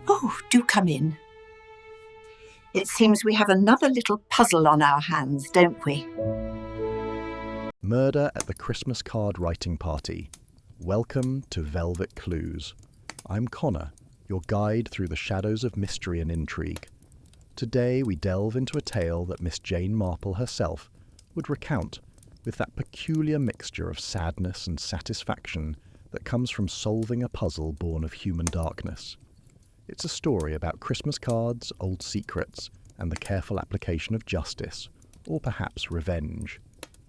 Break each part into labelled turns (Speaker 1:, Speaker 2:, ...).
Speaker 1: Oh, do come in. It seems we have another little puzzle on our hands, don't we?
Speaker 2: Murder at the Christmas card writing party. Welcome to Velvet Clues. I'm Connor, your guide through the shadows of mystery and intrigue. Today we delve into a tale that Miss Jane Marple herself would recount, with that peculiar mixture of sadness and satisfaction that comes from solving a puzzle born of human darkness. It's a story about Christmas cards, old secrets, and the careful application of justice, or perhaps revenge.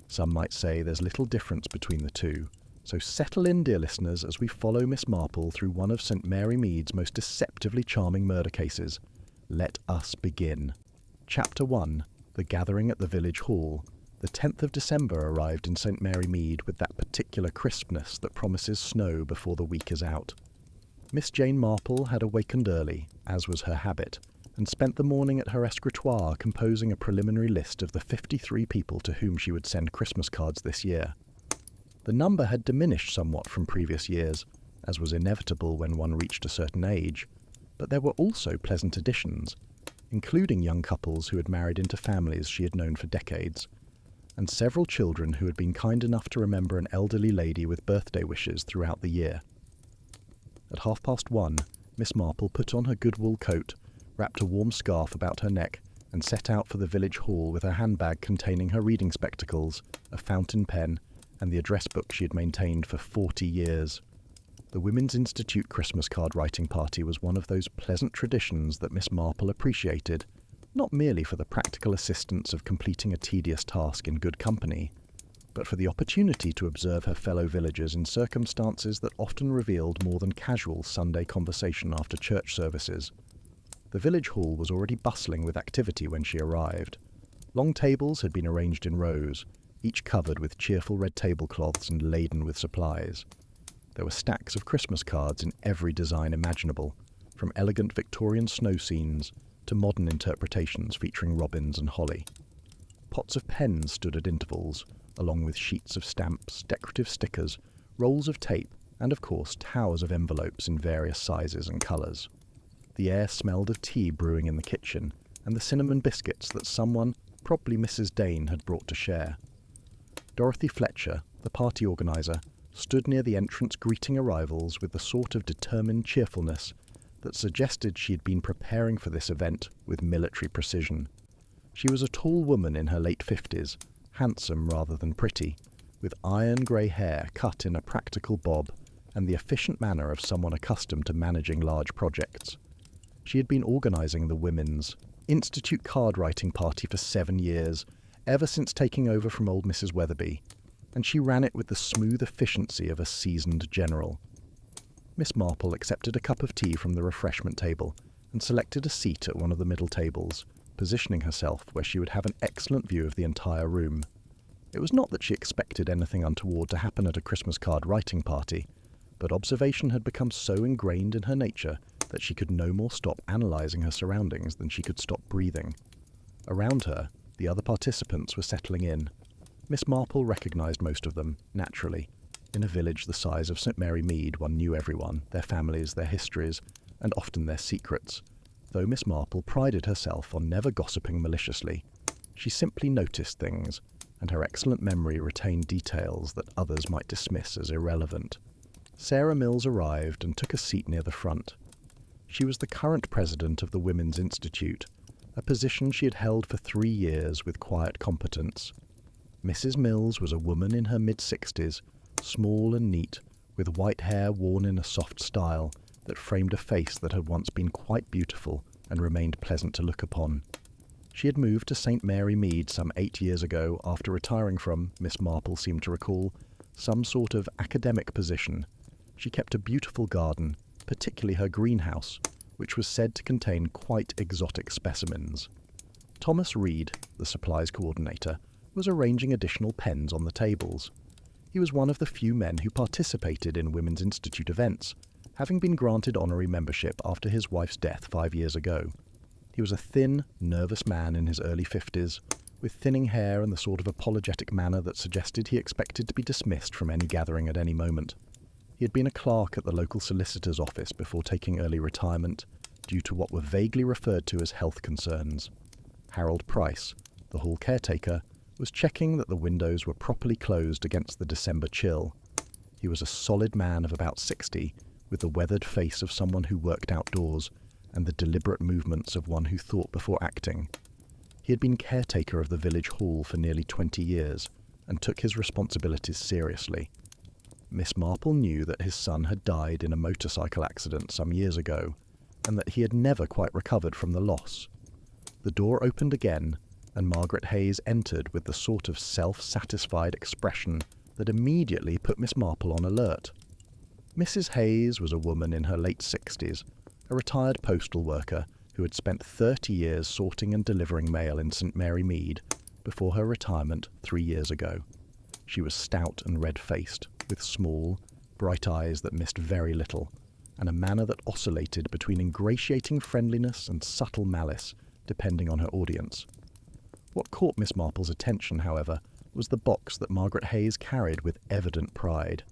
Speaker 2: Some might say there's little difference between the two, so settle in, dear listeners, as we follow Miss Marple through one of St. Mary Mead's most deceptively charming murder cases. Let us begin. Chapter 1. The Gathering at the Village Hall. The 10th of December arrived in St. Mary Mead with that particular crispness that promises snow before the week is out. Miss Jane Marple had awakened early, as was her habit, and spent the morning at her escritoire composing a preliminary list of the 53 people to whom she would send Christmas cards this year. The number had diminished somewhat from previous years, as was inevitable when one reached a certain age, but there were also pleasant additions, including young couples who had married into families she had known for decades, and several children who had been kind enough to remember an elderly lady with birthday wishes throughout the year. At 1:30, Miss Marple put on her good wool coat, wrapped a warm scarf about her neck, and set out for the village hall with her handbag containing her reading spectacles, a fountain pen, and the address book she had maintained for 40 years. The Women's Institute Christmas card writing party was one of those pleasant traditions that Miss Marple appreciated, not merely for the practical assistance of completing a tedious task in good company, but for the opportunity to observe her fellow villagers in circumstances that often revealed more than casual Sunday conversation after church services. The village hall was already bustling with activity when she arrived. Long tables had been arranged in rows, each covered with cheerful red tablecloths and laden with supplies. There were stacks of Christmas cards in every design imaginable, from elegant Victorian snow scenes to modern interpretations featuring robins and holly. Pots of pens stood at intervals, along with sheets of stamps, decorative stickers, rolls of tape, and of course towers of envelopes in various sizes and colours. The air smelled of tea brewing in the kitchen, and the cinnamon biscuits that someone, probably Mrs. Dane, had brought to share. Dorothy Fletcher, the party organiser, stood near the entrance greeting arrivals with the sort of determined cheerfulness that suggested she had been preparing for this event with military precision. She was a tall woman in her late 50s, handsome rather than pretty, with iron grey hair cut in a practical bob and the efficient manner of someone accustomed to managing large projects. She had been organising the Women's Institute card writing party for 7 years, ever since taking over from old Mrs. Weatherby, and she ran it with the smooth efficiency of a seasoned general. Miss Marple accepted a cup of tea from the refreshment table and selected a seat at one of the middle tables, positioning herself where she would have an excellent view of the entire room. It was not that she expected anything untoward to happen at a Christmas card writing party, but observation had become so ingrained in her nature that she could no more stop analysing her surroundings than she could stop breathing. Around her, the other participants were settling in. Miss Marple recognised most of them, naturally. In a village the size of St. Mary Mead, one knew everyone, their families, their histories, and often their secrets. Though Miss Marple prided herself on never gossiping maliciously, she simply noticed things, and her excellent memory retained details that others might dismiss as irrelevant. Sarah Mills arrived and took a seat near the front. She was the current president of the Women's Institute, a position she had held for 3 years with quiet competence. Mrs. Mills was a woman in her mid-60s, small and neat, with white hair worn in a soft style that framed a face that had once been quite beautiful and remained pleasant to look upon. She had moved to St. Mary Mead some 8 years ago after retiring from, Miss Marple seemed to recall, some sort of academic position. She kept a beautiful garden, particularly her greenhouse, which was said to contain quite exotic specimens. Thomas Reed, the supplies coordinator, was arranging additional pens on the tables. He was one of the few men who participated in Women's Institute events, having been granted honorary membership after his wife's death 5 years ago. He was a thin, nervous man in his early 50s, with thinning hair and the sort of apologetic manner that suggested he expected to be dismissed from any gathering at any moment. He had been a clerk at the local solicitor's office before taking early retirement, due to what were vaguely referred to as health concerns. Harold Price, the hall caretaker, was checking that the windows were properly closed against the December chill. He was a solid man of about 60, with the weathered face of someone who worked outdoors and the deliberate movements of one who thought before acting. He had been caretaker of the village hall for nearly 20 years and took his responsibilities seriously. Miss Marple knew that his son had died in a motorcycle accident some years ago, and that he had never quite recovered from the loss. The door opened again, and Margaret Hayes entered with the sort of self-satisfied expression that immediately put Miss Marple on alert. Mrs. Hayes was a woman in her late 60s, a retired postal worker who had spent 30 years sorting and delivering mail in St. Mary Mead before her retirement 3 years ago. She was stout and red-faced, with small, bright eyes that missed very little, and a manner that oscillated between ingratiating friendliness and subtle malice, depending on her audience. What caught Miss Marple's attention, however, was the box that Margaret Hayes carried with evident pride.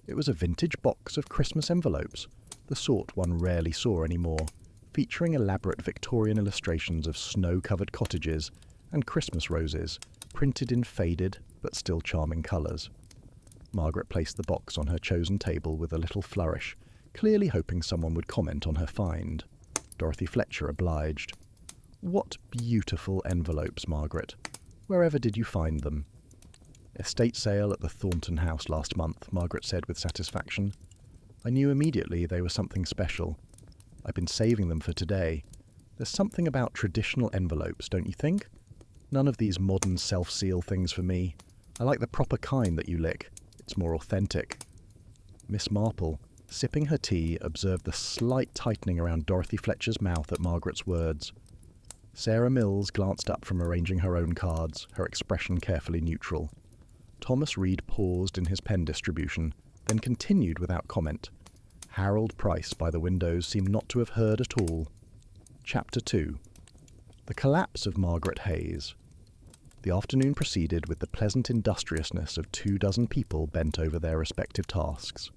Speaker 2: It was a vintage box of Christmas envelopes, the sort one rarely saw anymore, featuring elaborate Victorian illustrations of snow-covered cottages and Christmas roses, printed in faded but still charming colours. Margaret placed the box on her chosen table with a little flourish, clearly hoping someone would comment on her find. Dorothy Fletcher obliged. "What beautiful envelopes, Margaret. Wherever did you find them?" "Estate sale at the Thornton house last month," Margaret said with satisfaction. "I knew immediately they were something special. I've been saving them for today. There's something about traditional envelopes, don't you think? None of these modern self-seal things for me. I like the proper kind that you lick. It's more authentic." Miss Marple, sipping her tea, observed the slight tightening around Dorothy Fletcher's mouth at Margaret's words. Sarah Mills glanced up from arranging her own cards, her expression carefully neutral. Thomas Reed paused in his pen distribution, then continued without comment. Harold Price by the windows seemed not to have heard at all. Chapter 2. The collapse of Margaret Hayes. The afternoon proceeded with the pleasant industriousness of 24 people bent over their respective tasks.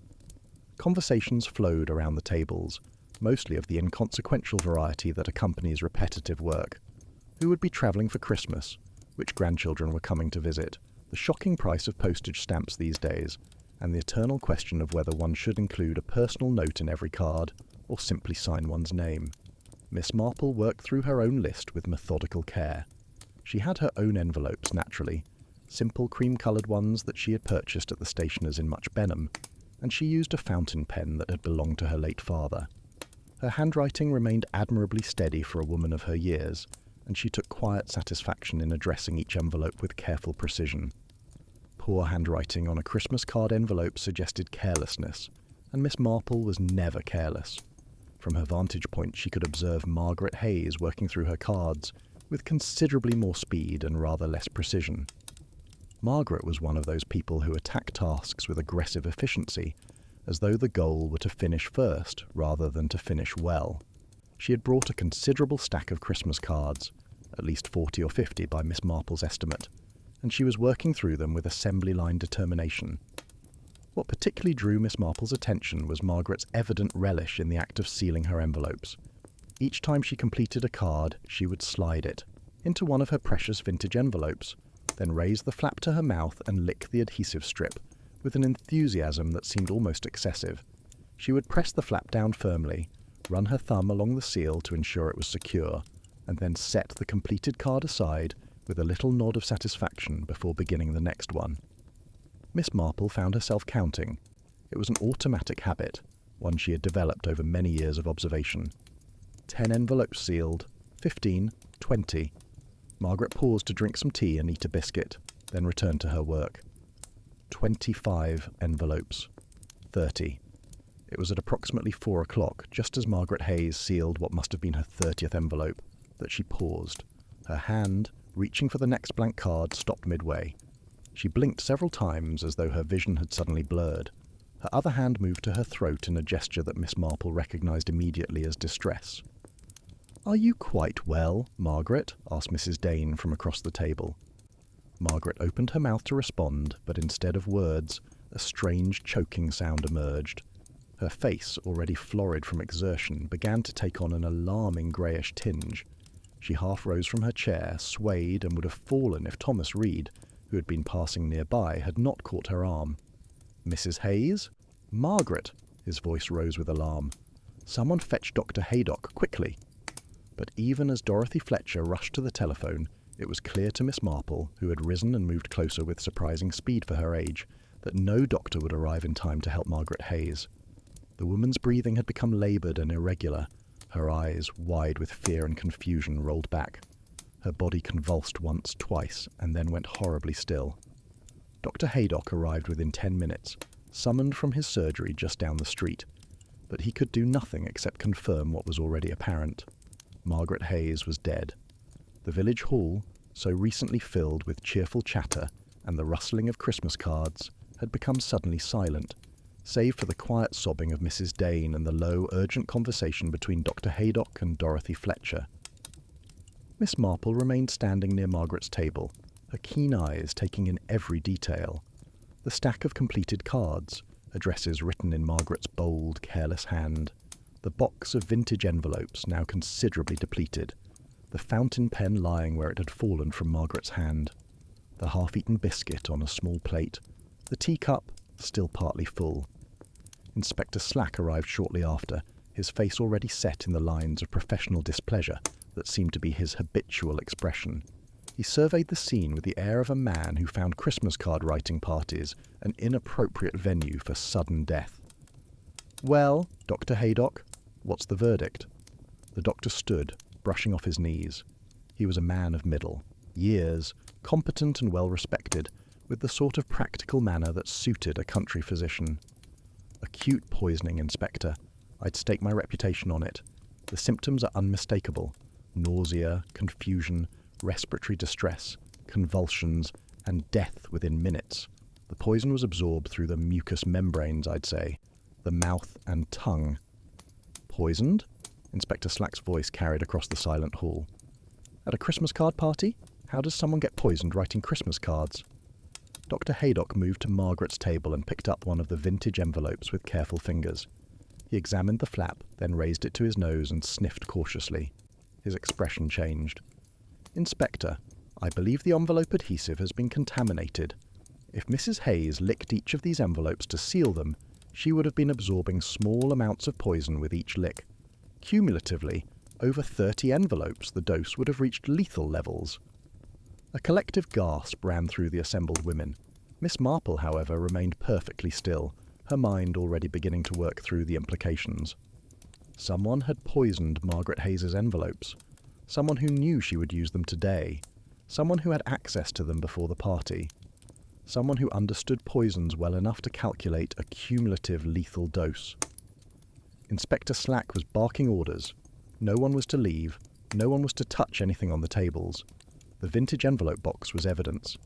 Speaker 2: Conversations flowed around the tables, mostly of the inconsequential variety that accompanies repetitive work. Who would be travelling for Christmas? Which grandchildren were coming to visit? The shocking price of postage stamps these days, and the eternal question of whether one should include a personal note in every card, or simply sign one's name. Miss Marple worked through her own list with methodical care. She had her own envelopes, naturally, simple cream-coloured ones that she had purchased at the stationer's in Much Benham, and she used a fountain pen that had belonged to her late father. Her handwriting remained admirably steady for a woman of her years, and she took quiet satisfaction in addressing each envelope with careful precision. Poor handwriting on a Christmas card envelope suggested carelessness, and Miss Marple was never careless. From her vantage point, she could observe Margaret Hayes working through her cards with considerably more speed and rather less precision. Margaret was one of those people who attack tasks with aggressive efficiency, as though the goal were to finish first rather than to finish well. She had brought a considerable stack of Christmas cards, at least 40 or 50 by Miss Marple's estimate, and she was working through them with assembly line determination. What particularly drew Miss Marple's attention was Margaret's evident relish in the act of sealing her envelopes. Each time she completed a card, she would slide it into one of her precious vintage envelopes, then raise the flap to her mouth and lick the adhesive strip, with an enthusiasm that seemed almost excessive. She would press the flap down firmly, run her thumb along the seal to ensure it was secure, and then set the completed card aside with a little nod of satisfaction before beginning the next one. Miss Marple found herself counting. It was an automatic habit, one she had developed over many years of observation. 10 envelopes sealed, 15, 20. Margaret paused to drink some tea and eat a biscuit, then returned to her work. 25 envelopes, 30. It was at approximately 4 o'clock, just as Margaret Hayes sealed what must have been her 30th envelope, that she paused. Her hand, reaching for the next blank card, stopped midway. She blinked several times as though her vision had suddenly blurred. Her other hand moved to her throat in a gesture that Miss Marple recognised immediately as distress. "Are you quite well, Margaret?" asked Mrs. Dane from across the table. Margaret opened her mouth to respond, but instead of words, a strange choking sound emerged. Her face, already florid from exertion, began to take on an alarming greyish tinge. She half rose from her chair, swayed, and would have fallen if Thomas Reed, who had been passing nearby, had not caught her arm. "Mrs. Hayes? Margaret!" His voice rose with alarm. "Someone fetch Dr. Haydock, quickly!" But even as Dorothy Fletcher rushed to the telephone, it was clear to Miss Marple, who had risen and moved closer with surprising speed for her age, that no doctor would arrive in time to help Margaret Hayes. The woman's breathing had become laboured and irregular. Her eyes, wide with fear and confusion, rolled back. Her body convulsed once, twice, and then went horribly still. Dr. Haydock arrived within 10 minutes, summoned from his surgery just down the street, but he could do nothing except confirm what was already apparent. Margaret Hayes was dead. The village hall, so recently filled with cheerful chatter and the rustling of Christmas cards, had become suddenly silent, save for the quiet sobbing of Mrs. Dane and the low, urgent conversation between Dr. Haydock and Dorothy Fletcher. Miss Marple remained standing near Margaret's table, her keen eyes taking in every detail. The stack of completed cards, addresses written in Margaret's bold, careless hand, the box of vintage envelopes now considerably depleted, the fountain pen lying where it had fallen from Margaret's hand, the half-eaten biscuit on a small plate, the teacup still partly full. Inspector Slack arrived shortly after, his face already set in the lines of professional displeasure that seemed to be his habitual expression. He surveyed the scene with the air of a man who found Christmas card writing parties an inappropriate venue for sudden death. "Well, Dr. Haydock, what's the verdict?" The doctor stood, brushing off his knees. He was a man of middle years, competent and well-respected, with the sort of practical manner that suited a country physician. "Acute poisoning, Inspector. I'd stake my reputation on it. The symptoms are unmistakable. Nausea, confusion, respiratory distress, convulsions, and death within minutes. The poison was absorbed through the mucous membranes, I'd say, the mouth and tongue." "Poisoned?" Inspector Slack's voice carried across the silent hall. "At a Christmas card party? How does someone get poisoned writing Christmas cards?" Dr. Haydock moved to Margaret's table and picked up one of the vintage envelopes with careful fingers. He examined the flap, then raised it to his nose and sniffed cautiously. His expression changed. "Inspector, I believe the envelope adhesive has been contaminated. If Mrs. Hayes licked each of these envelopes to seal them, she would have been absorbing small amounts of poison with each lick. Cumulatively, over 30 envelopes, the dose would have reached lethal levels." A collective gasp ran through the assembled women. Miss Marple, however, remained perfectly still, her mind already beginning to work through the implications. Someone had poisoned Margaret Hayes's envelopes. Someone who knew she would use them today. Someone who had access to them before the party. Someone who understood poisons well enough to calculate a cumulative lethal dose. Inspector Slack was barking orders. No one was to leave. No one was to touch anything on the tables. The vintage envelope box was evidence.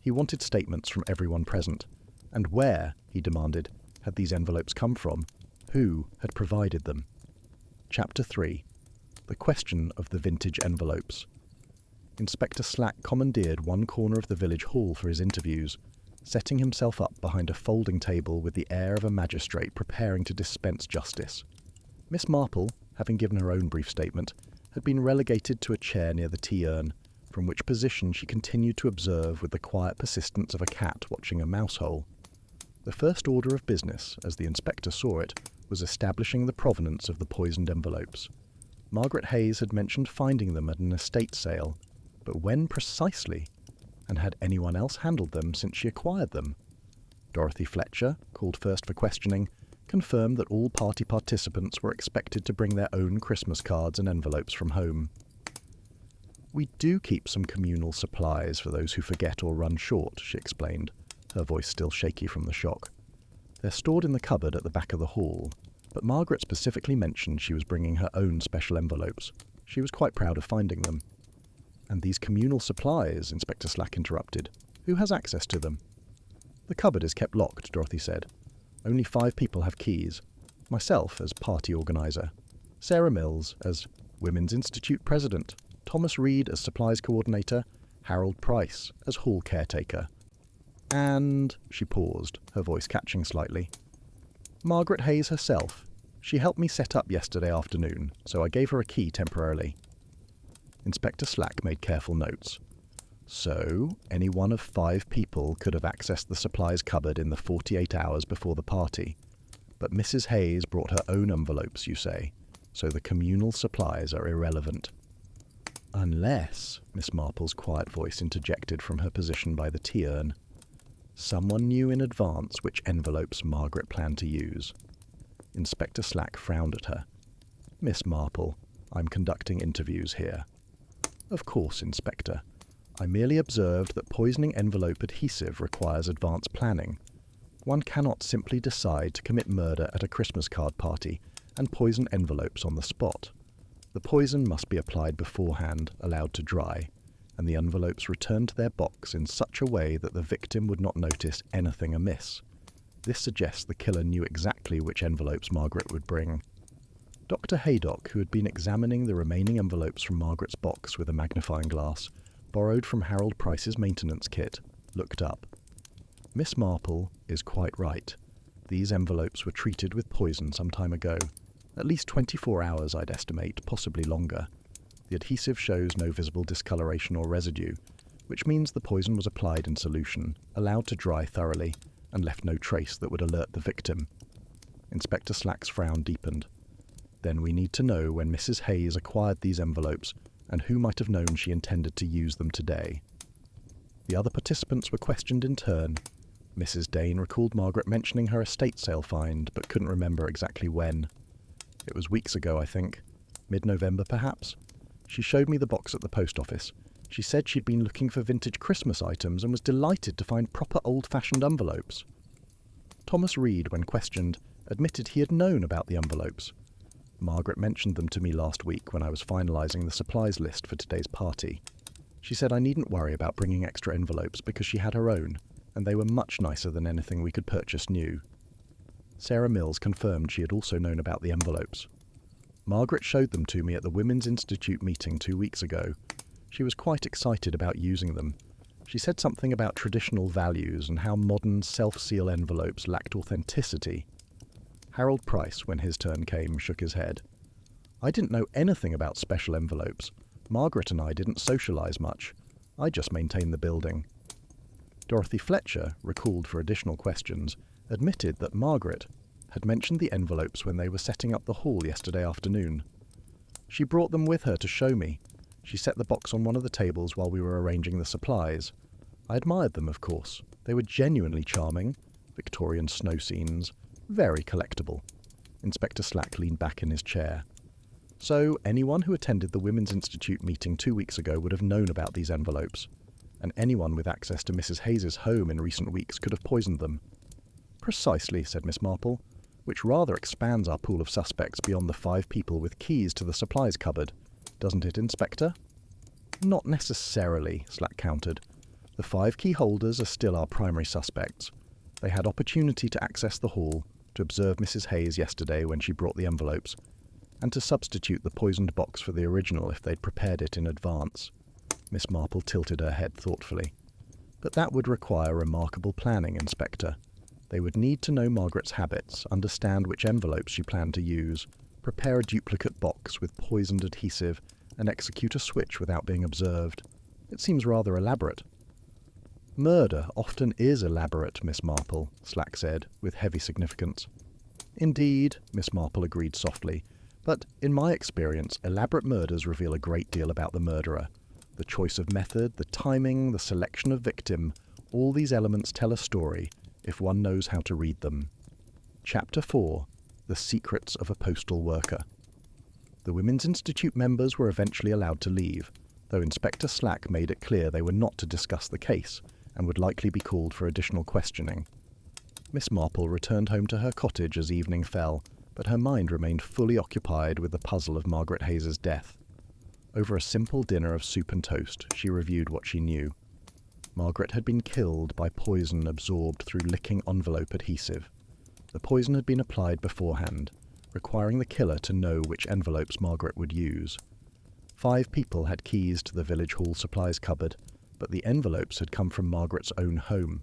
Speaker 2: He wanted statements from everyone present. And where, he demanded, had these envelopes come from? Who had provided them? Chapter 3. The question of the vintage envelopes. Inspector Slack commandeered one corner of the village hall for his interviews, setting himself up behind a folding table with the air of a magistrate preparing to dispense justice. Miss Marple, having given her own brief statement, had been relegated to a chair near the tea urn, from which position she continued to observe with the quiet persistence of a cat watching a mouse hole. The first order of business, as the inspector saw it, was establishing the provenance of the poisoned envelopes. Margaret Hayes had mentioned finding them at an estate sale, but when precisely? And had anyone else handled them since she acquired them? Dorothy Fletcher, called first for questioning, confirmed that all party participants were expected to bring their own Christmas cards and envelopes from home. "We do keep some communal supplies for those who forget or run short," she explained, her voice still shaky from the shock. "They're stored in the cupboard at the back of the hall, but Margaret specifically mentioned she was bringing her own special envelopes. She was quite proud of finding them." "And these communal supplies," Inspector Slack interrupted, "who has access to them?" "The cupboard is kept locked," Dorothy said. "Only 5 people have keys. Myself as party organiser, Sarah Mills as Women's Institute President, Thomas Reed as Supplies Coordinator, Harold Price as Hall Caretaker. And," she paused, her voice catching slightly, Margaret Hayes herself. She helped me set up yesterday afternoon, so I gave her a key temporarily. Inspector Slack made careful notes. So, any one of 5 people could have accessed the supplies cupboard in the 48 hours before the party. But Mrs. Hayes brought her own envelopes, you say, so the communal supplies are irrelevant. Unless, Miss Marple's quiet voice interjected from her position by the tea urn, someone knew in advance which envelopes Margaret planned to use. Inspector Slack frowned at her. Miss Marple, I'm conducting interviews here. Of course, Inspector. I merely observed that poisoning envelope adhesive requires advanced planning. One cannot simply decide to commit murder at a Christmas card party and poison envelopes on the spot. The poison must be applied beforehand, allowed to dry, and the envelopes returned to their box in such a way that the victim would not notice anything amiss. This suggests the killer knew exactly which envelopes Margaret would bring. Dr. Haydock, who had been examining the remaining envelopes from Margaret's box with a magnifying glass, borrowed from Harold Price's maintenance kit, looked up. Miss Marple is quite right. These envelopes were treated with poison some time ago. At least 24 hours, I'd estimate, possibly longer. The adhesive shows no visible discoloration or residue, which means the poison was applied in solution, allowed to dry thoroughly, and left no trace that would alert the victim. Inspector Slack's frown deepened. Then we need to know when Mrs. Hayes acquired these envelopes and who might have known she intended to use them today. The other participants were questioned in turn. Mrs. Dane recalled Margaret mentioning her estate sale find, but couldn't remember exactly when. It was weeks ago, I think. Mid-November, perhaps? She showed me the box at the post office. She said she'd been looking for vintage Christmas items and was delighted to find proper old-fashioned envelopes. Thomas Reed, when questioned, admitted he had known about the envelopes. Margaret mentioned them to me last week when I was finalising the supplies list for today's party. She said I needn't worry about bringing extra envelopes because she had her own, and they were much nicer than anything we could purchase new. Sarah Mills confirmed she had also known about the envelopes. Margaret showed them to me at the Women's Institute meeting 2 weeks ago. She was quite excited about using them. She said something about traditional values and how modern self-seal envelopes lacked authenticity. Harold Price, when his turn came, shook his head. I didn't know anything about special envelopes. Margaret and I didn't socialise much. I just maintained the building. Dorothy Fletcher, recalled for additional questions, admitted that Margaret had mentioned the envelopes when they were setting up the hall yesterday afternoon. She brought them with her to show me. She set the box on one of the tables while we were arranging the supplies. I admired them, of course. They were genuinely charming. Victorian snow scenes. Very collectible. Inspector Slack leaned back in his chair. So, anyone who attended the Women's Institute meeting 2 weeks ago would have known about these envelopes. And anyone with access to Mrs. Hayes's home in recent weeks could have poisoned them. Precisely, said Miss Marple, which rather expands our pool of suspects beyond the 5 people with keys to the supplies cupboard. Doesn't it, Inspector? Not necessarily, Slack countered. The 5 key holders are still our primary suspects. They had opportunity to access the hall, to observe Mrs. Hayes yesterday when she brought the envelopes, and to substitute the poisoned box for the original if they'd prepared it in advance. Miss Marple tilted her head thoughtfully. But that would require remarkable planning, Inspector. They would need to know Margaret's habits, understand which envelopes she planned to use, prepare a duplicate box with poisoned adhesive, and execute a switch without being observed. It seems rather elaborate. Murder often is elaborate, Miss Marple, Slack said, with heavy significance. Indeed, Miss Marple agreed softly, but in my experience, elaborate murders reveal a great deal about the murderer. The choice of method, the timing, the selection of victim, all these elements tell a story, if one knows how to read them. Chapter 4. The Secrets of a Postal Worker. The Women's Institute members were eventually allowed to leave, though Inspector Slack made it clear they were not to discuss the case, and would likely be called for additional questioning. Miss Marple returned home to her cottage as evening fell, but her mind remained fully occupied with the puzzle of Margaret Hayes's death. Over a simple dinner of soup and toast, she reviewed what she knew. Margaret had been killed by poison absorbed through licking envelope adhesive. The poison had been applied beforehand, requiring the killer to know which envelopes Margaret would use. 5 people had keys to the village hall supplies cupboard, but the envelopes had come from Margaret's own home.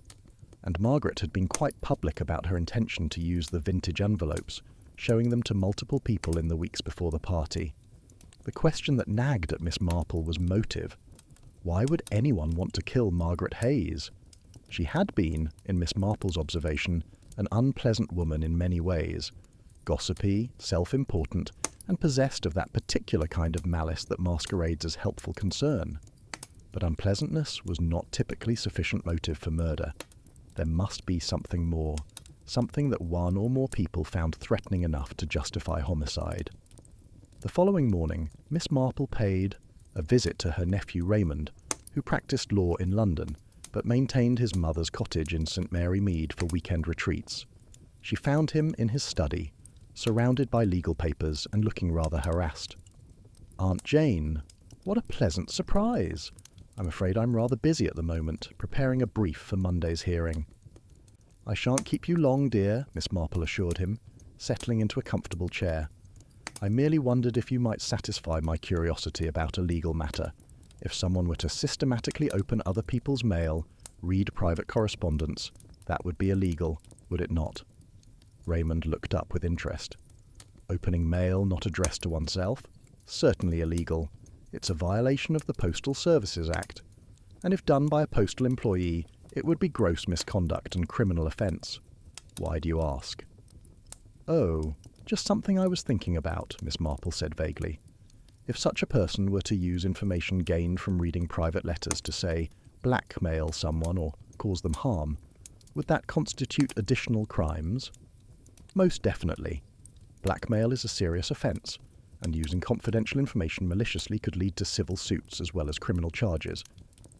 Speaker 2: and Margaret had been quite public about her intention to use the vintage envelopes, showing them to multiple people in the weeks before the party. The question that nagged at Miss Marple was motive. Why would anyone want to kill Margaret Hayes? She had been, in Miss Marple's observation, an unpleasant woman in many ways, gossipy, self-important, and possessed of that particular kind of malice that masquerades as helpful concern. But unpleasantness was not typically sufficient motive for murder. There must be something more, something that one or more people found threatening enough to justify homicide. The following morning, Miss Marple paid a visit to her nephew Raymond, who practiced law in London, but maintained his mother's cottage in St Mary Mead for weekend retreats. She found him in his study, surrounded by legal papers and looking rather harassed. "Aunt Jane, what a pleasant surprise! I'm afraid I'm rather busy at the moment, preparing a brief for Monday's hearing." "I shan't keep you long, dear," Miss Marple assured him, settling into a comfortable chair. "I merely wondered if you might satisfy my curiosity about a legal matter. If someone were to systematically open other people's mail, read private correspondence, that would be illegal, would it not?" Raymond looked up with interest. "Opening mail not addressed to oneself? Certainly illegal. It's a violation of the Postal Services Act. And if done by a postal employee, it would be gross misconduct and criminal offence. Why do you ask?" "Oh, just something I was thinking about," Miss Marple said vaguely. "If such a person were to use information gained from reading private letters to, say, blackmail someone or cause them harm, would that constitute additional crimes?" "Most definitely. Blackmail is a serious offence, and using confidential information maliciously could lead to civil suits as well as criminal charges.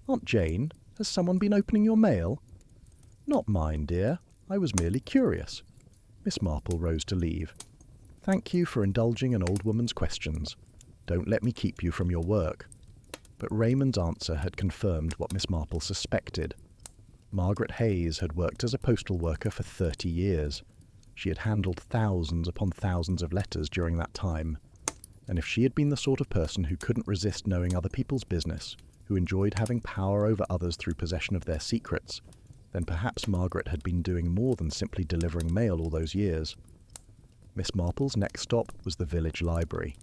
Speaker 2: Aunt Jane, has someone been opening your mail?" "Not mine, dear. I was merely curious." Miss Marple rose to leave. "Thank you for indulging an old woman's questions. Don't let me keep you from your work." But Raymond's answer had confirmed what Miss Marple suspected. Margaret Hayes had worked as a postal worker for 30 years. She had handled thousands upon thousands of letters during that time. And if she had been the sort of person who couldn't resist knowing other people's business, who enjoyed having power over others through possession of their secrets, then perhaps Margaret had been doing more than simply delivering mail all those years. Miss Marple's next stop was the village library,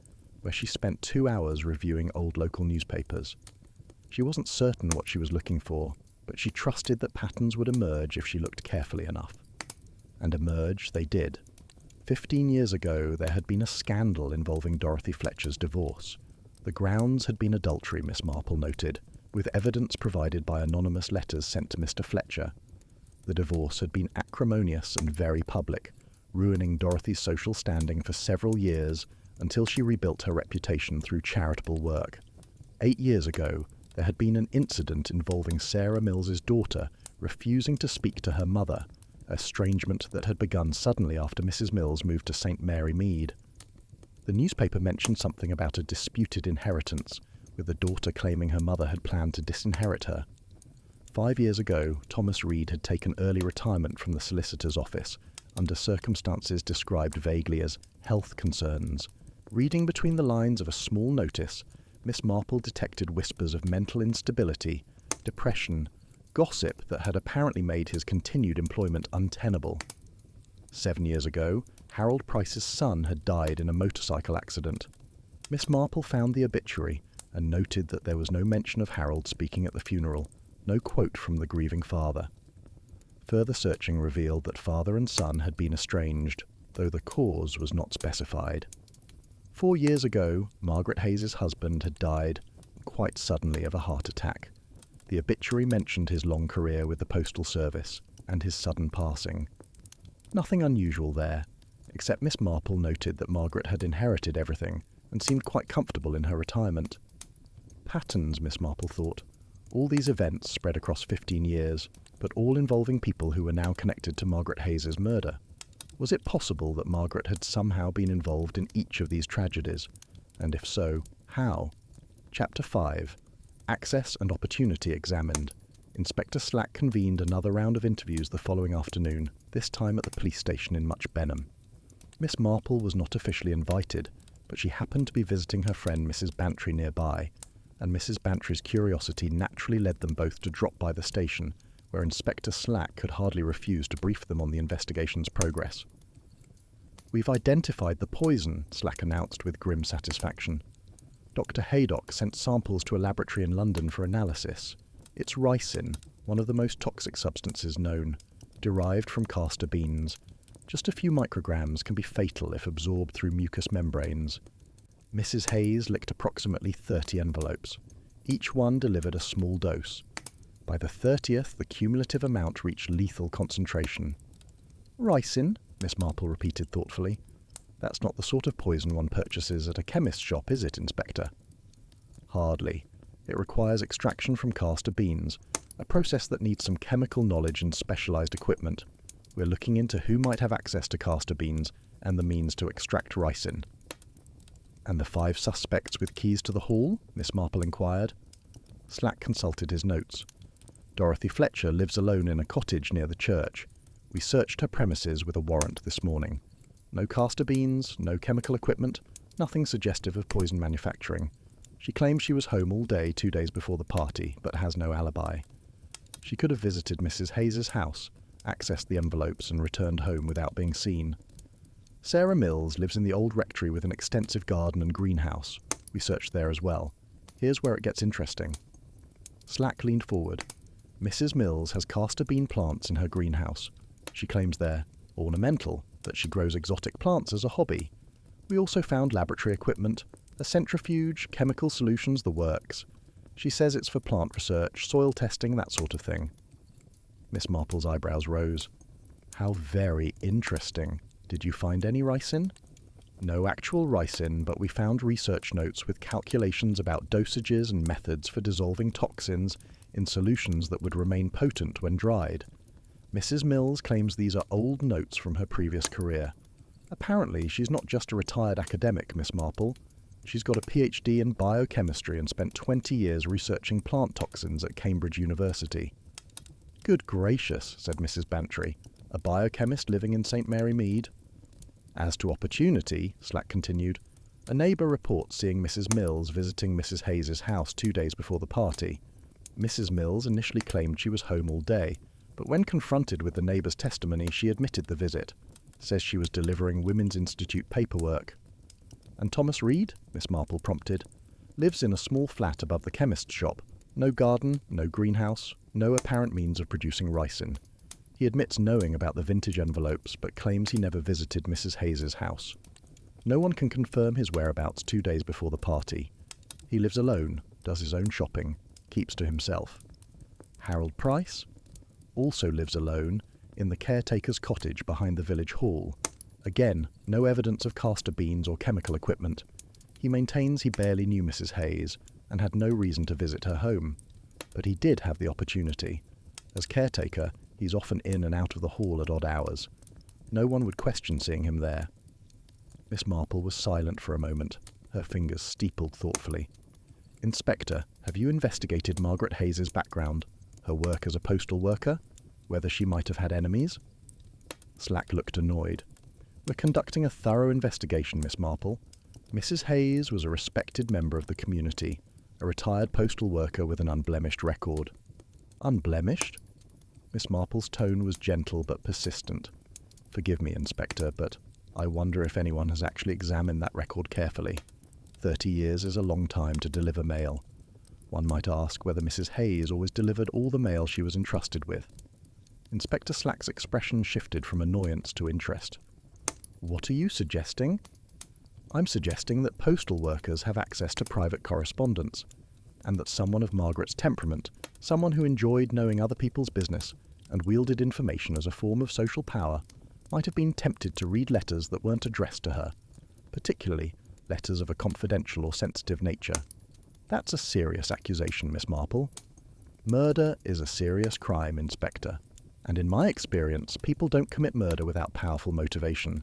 Speaker 2: where she spent 2 hours reviewing old local newspapers. She wasn't certain what she was looking for, but she trusted that patterns would emerge if she looked carefully enough. And emerge they did. 15 years ago, there had been a scandal involving Dorothy Fletcher's divorce. The grounds had been adultery, Miss Marple noted, with evidence provided by anonymous letters sent to Mr. Fletcher. The divorce had been acrimonious and very public, ruining Dorothy's social standing for several years until she rebuilt her reputation through charitable work. 8 years ago, there had been an incident involving Sarah Mills's daughter refusing to speak to her mother, an estrangement that had begun suddenly after Mrs. Mills moved to St. Mary Mead. The newspaper mentioned something about a disputed inheritance, with the daughter claiming her mother had planned to disinherit her. 5 years ago, Thomas Reed had taken early retirement from the solicitor's office, under circumstances described vaguely as health concerns. Reading between the lines of a small notice, Miss Marple detected whispers of mental instability, depression, gossip that had apparently made his continued employment untenable. 7 years ago, Harold Price's son had died in a motorcycle accident. Miss Marple found the obituary and noted that there was no mention of Harold speaking at the funeral, no quote from the grieving father. Further searching revealed that father and son had been estranged, though the cause was not specified. 4 years ago, Margaret Hayes's husband had died, quite suddenly, of a heart attack. The obituary mentioned his long career with the Postal Service and his sudden passing. Nothing unusual there, except Miss Marple noted that Margaret had inherited everything and seemed quite comfortable in her retirement. Patterns, Miss Marple thought. All these events spread across 15 years, but all involving people who were now connected to Margaret Hayes's murder. Was it possible that Margaret had somehow been involved in each of these tragedies? And if so, how? Chapter 5. Access and Opportunity Examined. Inspector Slack convened another round of interviews the following afternoon, this time at the police station in Much Benham. Miss Marple was not officially invited, but she happened to be visiting her friend Mrs. Bantry nearby, and Mrs. Bantry's curiosity naturally led them both to drop by the station, where Inspector Slack could hardly refuse to brief them on the investigation's progress. "We've identified the poison," Slack announced with grim satisfaction. "Dr. Haydock sent samples to a laboratory in London for analysis. It's ricin, one of the most toxic substances known, derived from castor beans. Just a few micrograms can be fatal if absorbed through mucous membranes." Mrs. Hayes licked approximately 30 envelopes. Each one delivered a small dose. By the 30th, the cumulative amount reached lethal concentration. "Ricin?" Miss Marple repeated thoughtfully. "That's not the sort of poison one purchases at a chemist's shop, is it, Inspector?" "Hardly. It requires extraction from castor beans, a process that needs some chemical knowledge and specialised equipment. We're looking into who might have access to castor beans and the means to extract ricin." "And the 5 suspects with keys to the hall?" Miss Marple inquired. Slack consulted his notes. "Dorothy Fletcher lives alone in a cottage near the church. We searched her premises with a warrant this morning. No castor beans, no chemical equipment, nothing suggestive of poison manufacturing. She claims she was home all day 2 days before the party, but has no alibi. She could have visited Mrs. Hayes's house, accessed the envelopes and returned home without being seen. Sarah Mills lives in the old rectory with an extensive garden and greenhouse. We searched there as well. Here's where it gets interesting." Slack leaned forward. "Mrs. Mills has castor bean plants in her greenhouse. She claims they're ornamental, that she grows exotic plants as a hobby. We also found laboratory equipment, a centrifuge, chemical solutions, the works. She says it's for plant research, soil testing, that sort of thing." Miss Marple's eyebrows rose. "How very interesting. Did you find any ricin?" "No actual ricin, but we found research notes with calculations about dosages and methods for dissolving toxins in solutions that would remain potent when dried. Mrs. Mills claims these are old notes from her previous career. Apparently, she's not just a retired academic, Miss Marple. She's got a PhD in biochemistry and spent 20 years researching plant toxins at Cambridge University." "Good gracious," said Mrs. Bantry. "A biochemist living in St. Mary Mead?" "As to opportunity," Slack continued, "a neighbour reports seeing Mrs. Mills visiting Mrs. Hayes's house 2 days before the party. Mrs. Mills initially claimed she was home all day, but when confronted with the neighbour's testimony, she admitted the visit. Says she was delivering Women's Institute paperwork." "And Thomas Reed?" Miss Marple prompted. "Lives in a small flat above the chemist's shop. No garden, no greenhouse, no apparent means of producing ricin. He admits knowing about the vintage envelopes, but claims he never visited Mrs. Hayes's house. No one can confirm his whereabouts 2 days before the party. He lives alone, does his own shopping, keeps to himself. Harold Price also lives alone in the caretaker's cottage behind the village hall. Again, no evidence of castor beans or chemical equipment. He maintains he barely knew Mrs. Hayes and had no reason to visit her home. But he did have the opportunity. As caretaker, he's often in and out of the hall at odd hours. No one would question seeing him there." Miss Marple was silent for a moment, her fingers steepled thoughtfully. "Inspector, have you investigated Margaret Hayes's background, her work as a postal worker, whether she might have had enemies?" Slack looked annoyed. "We're conducting a thorough investigation, Miss Marple. Mrs. Hayes was a respected member of the community, a retired postal worker with an unblemished record." "Unblemished?" Miss Marple's tone was gentle but persistent. "Forgive me, Inspector, but I wonder if anyone has actually examined that record carefully. 30 years is a long time to deliver mail. One might ask whether Mrs. Hayes always delivered all the mail she was entrusted with." Inspector Slack's expression shifted from annoyance to interest. "What are you suggesting?" "I'm suggesting that postal workers have access to private correspondence, and that someone of Margaret's temperament, someone who enjoyed knowing other people's business and wielded information as a form of social power, might have been tempted to read letters that weren't addressed to her, particularly letters of a confidential or sensitive nature. That's a serious accusation, Miss Marple. Murder is a serious crime, Inspector, and in my experience, people don't commit murder without powerful motivation.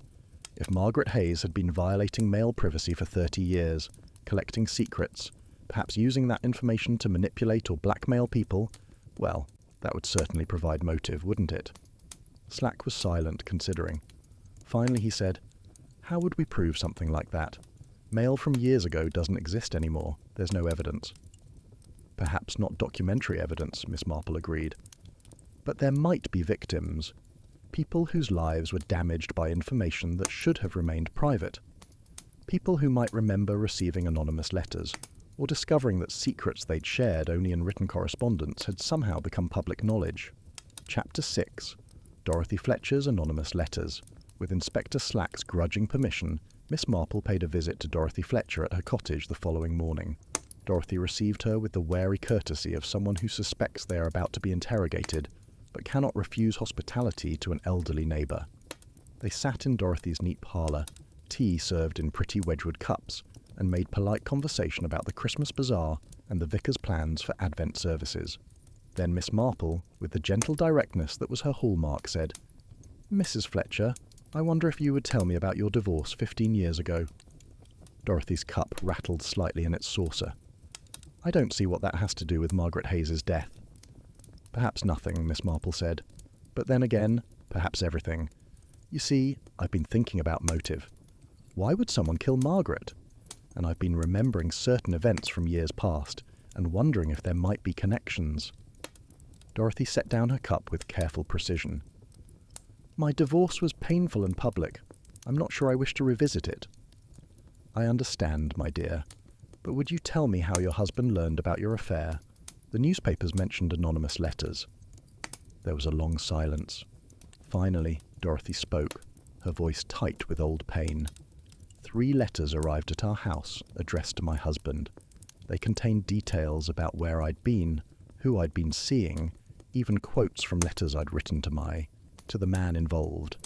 Speaker 2: If Margaret Hayes had been violating male privacy for 30 years, collecting secrets, perhaps using that information to manipulate or blackmail people, well, that would certainly provide motive, wouldn't it?" Slack was silent, considering. Finally he said, "How would we prove something like that? Mail from years ago doesn't exist anymore. There's no evidence." "Perhaps not documentary evidence," Miss Marple agreed. But there might be victims, people whose lives were damaged by information that should have remained private, people who might remember receiving anonymous letters, or discovering that secrets they'd shared only in written correspondence had somehow become public knowledge. Chapter 6. Dorothy Fletcher's Anonymous Letters. With Inspector Slack's grudging permission, Miss Marple paid a visit to Dorothy Fletcher at her cottage the following morning. Dorothy received her with the wary courtesy of someone who suspects they are about to be interrogated, but cannot refuse hospitality to an elderly neighbour. They sat in Dorothy's neat parlour, tea served in pretty Wedgwood cups, and made polite conversation about the Christmas bazaar and the vicar's plans for Advent services. Then Miss Marple, with the gentle directness that was her hallmark, said, "Mrs. Fletcher, I wonder if you would tell me about your divorce 15 years ago." Dorothy's cup rattled slightly in its saucer. "I don't see what that has to do with Margaret Hayes's death." "Perhaps nothing," Miss Marple said. "But then again, perhaps everything. You see, I've been thinking about motive. Why would someone kill Margaret? And I've been remembering certain events from years past and wondering if there might be connections." Dorothy set down her cup with careful precision. "My divorce was painful and public. I'm not sure I wish to revisit it." "I understand, my dear. But would you tell me how your husband learned about your affair? The newspapers mentioned anonymous letters." There was a long silence. Finally, Dorothy spoke, her voice tight with old pain. 3 letters arrived at our house, addressed to my husband. They contained details about where I'd been, who I'd been seeing, even quotes from letters I'd written to the man involved.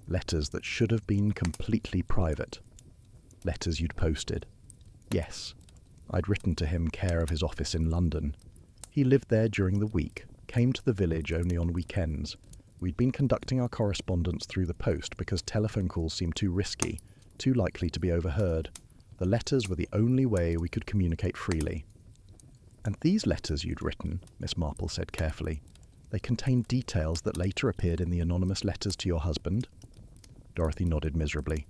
Speaker 2: Letters that should have been completely private. Letters you'd posted. Yes, I'd written to him care of his office in London. He lived there during the week, came to the village only on weekends. We'd been conducting our correspondence through the post because telephone calls seemed too risky, too likely to be overheard. The letters were the only way we could communicate freely. "And these letters you'd written," Miss Marple said carefully, "they contained details that later appeared in the anonymous letters to your husband?" Dorothy nodded miserably.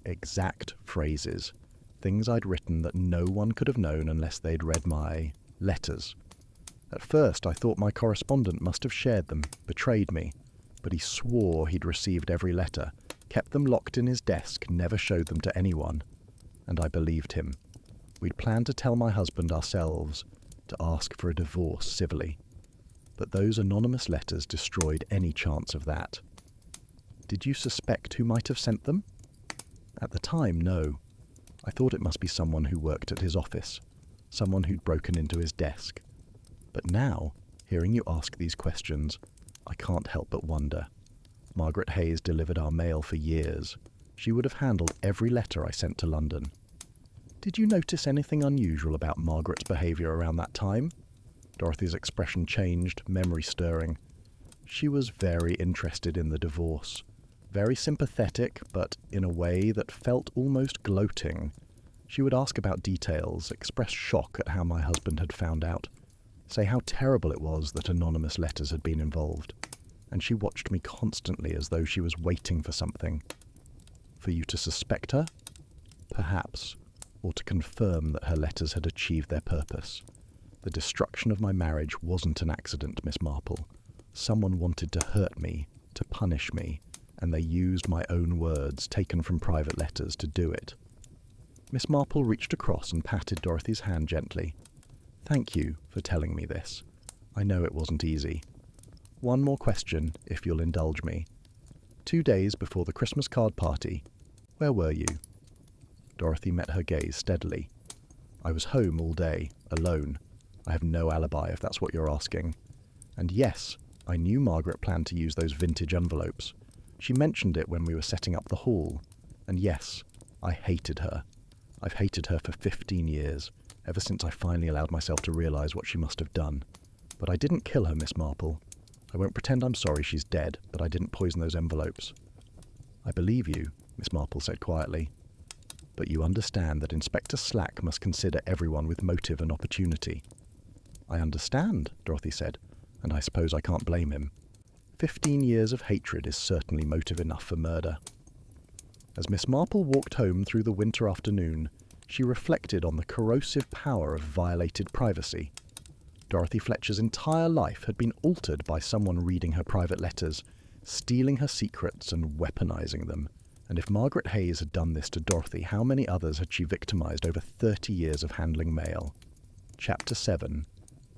Speaker 2: "Exact phrases. Things I'd written that no one could have known unless they'd read my letters. At first I thought my correspondent must have shared them, betrayed me, but he swore he'd received every letter, kept them locked in his desk, never showed them to anyone. And I believed him. We'd planned to tell my husband ourselves, to ask for a divorce civilly. But those anonymous letters destroyed any chance of that." "Did you suspect who might have sent them?" "At the time, no. I thought it must be someone who worked at his office, someone who'd broken into his desk. But now, hearing you ask these questions, I can't help but wonder. Margaret Hayes delivered our mail for years. She would have handled every letter I sent to London." "Did you notice anything unusual about Margaret's behaviour around that time?" Dorothy's expression changed, memory stirring. "She was very interested in the divorce. Very sympathetic, but in a way that felt almost gloating. She would ask about details, express shock at how my husband had found out, say how terrible it was that anonymous letters had been involved. And she watched me constantly as though she was waiting for something. For you to suspect her? Perhaps. Or to confirm that her letters had achieved their purpose. The destruction of my marriage wasn't an accident, Miss Marple. Someone wanted to hurt me, to punish me, and they used my own words, taken from private letters, to do it." Miss Marple reached across and patted Dorothy's hand gently. "Thank you for telling me this. I know it wasn't easy. One more question, if you'll indulge me. 2 days before the Christmas card party, where were you?" Dorothy met her gaze steadily. "I was home all day, alone. I have no alibi, if that's what you're asking. And yes, I knew Margaret planned to use those vintage envelopes. She mentioned it when we were setting up the hall. And yes, I hated her. I've hated her for 15 years, ever since I finally allowed myself to realize what she must have done. But I didn't kill her, Miss Marple. I won't pretend I'm sorry she's dead, but I didn't poison those envelopes." "I believe you," Miss Marple said quietly. "But you understand that Inspector Slack must consider everyone with motive and opportunity." "I understand," Dorothy said, "and I suppose I can't blame him. 15 years of hatred is certainly motive enough for murder." As Miss Marple walked home through the winter afternoon, she reflected on the corrosive power of violated privacy. Dorothy Fletcher's entire life had been altered by someone reading her private letters, stealing her secrets and weaponizing them. And if Margaret Hayes had done this to Dorothy, how many others had she victimized over 30 years of handling mail? Chapter 7.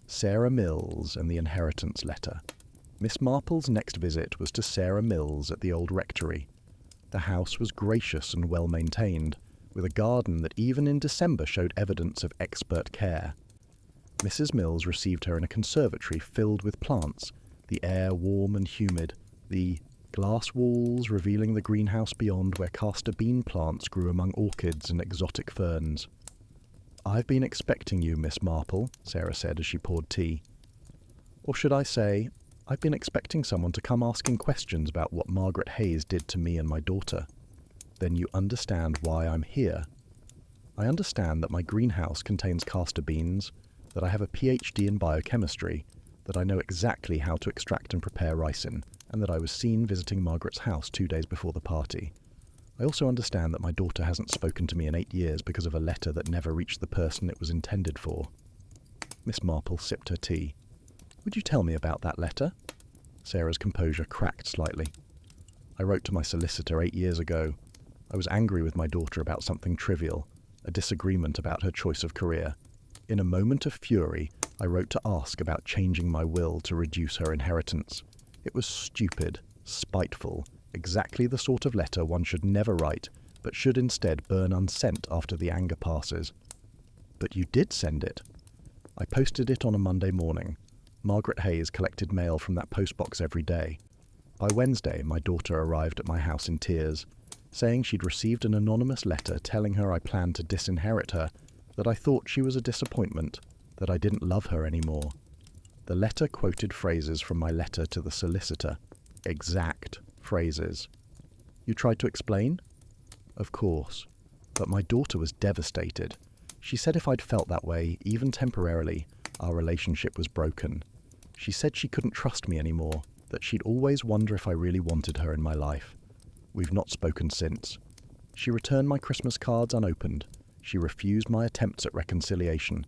Speaker 2: Sarah Mills and the Inheritance Letter. Miss Marple's next visit was to Sarah Mills at the old rectory. The house was gracious and well maintained, with a garden that even in December showed evidence of expert care. Mrs. Mills received her in a conservatory filled with plants, the air warm and humid, the glass walls revealing the greenhouse beyond where castor bean plants grew among orchids and exotic ferns. "I've been expecting you, Miss Marple," Sarah said as she poured tea. "Or should I say, I've been expecting someone to come asking questions about what Margaret Hayes did to me and my daughter. Then you understand why I'm here. I understand that my greenhouse contains castor beans, that I have a PhD in biochemistry, that I know exactly how to extract and prepare ricin, and that I was seen visiting Margaret's house 2 days before the party. I also understand that my daughter hasn't spoken to me in 8 years because of a letter that never reached the person it was intended for." Miss Marple sipped her tea. "Would you tell me about that letter?" Sarah's composure cracked slightly. "I wrote to my solicitor 8 years ago. I was angry with my daughter about something trivial, a disagreement about her choice of career. In a moment of fury, I wrote to ask about changing my will to reduce her inheritance. It was stupid, spiteful, exactly the sort of letter one should never write, but should instead burn unsent after the anger passes." "But you did send it." "I posted it on a Monday morning. Margaret Hayes collected mail from that postbox every day. By Wednesday, my daughter arrived at my house in tears, saying she'd received an anonymous letter telling her I planned to disinherit her, that I thought she was a disappointment, that I didn't love her anymore. The letter quoted phrases from my letter to the solicitor. Exact phrases. You tried to explain?" "Of course. But my daughter was devastated. She said if I'd felt that way, even temporarily, our relationship was broken. She said she couldn't trust me anymore, that she'd always wonder if I really wanted her in my life. We've not spoken since. She returned my Christmas cards unopened. She refused my attempts at reconciliation.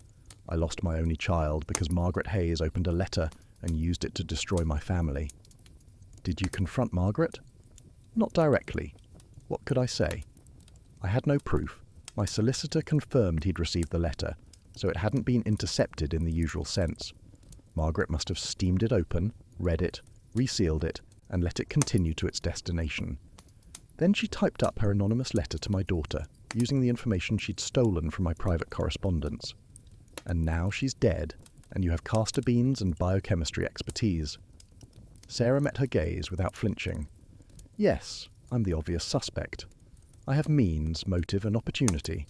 Speaker 2: I lost my only child because Margaret Hayes opened a letter and used it to destroy my family." "Did you confront Margaret?" "Not directly. What could I say? I had no proof. My solicitor confirmed he'd received the letter, so it hadn't been intercepted in the usual sense. Margaret must have steamed it open, read it, resealed it, and let it continue to its destination. Then she typed up her anonymous letter to my daughter, using the information she'd stolen from my private correspondence. And now she's dead, and you have castor beans and biochemistry expertise." Sarah met her gaze without flinching. "Yes, I'm the obvious suspect. I have means, motive, and opportunity.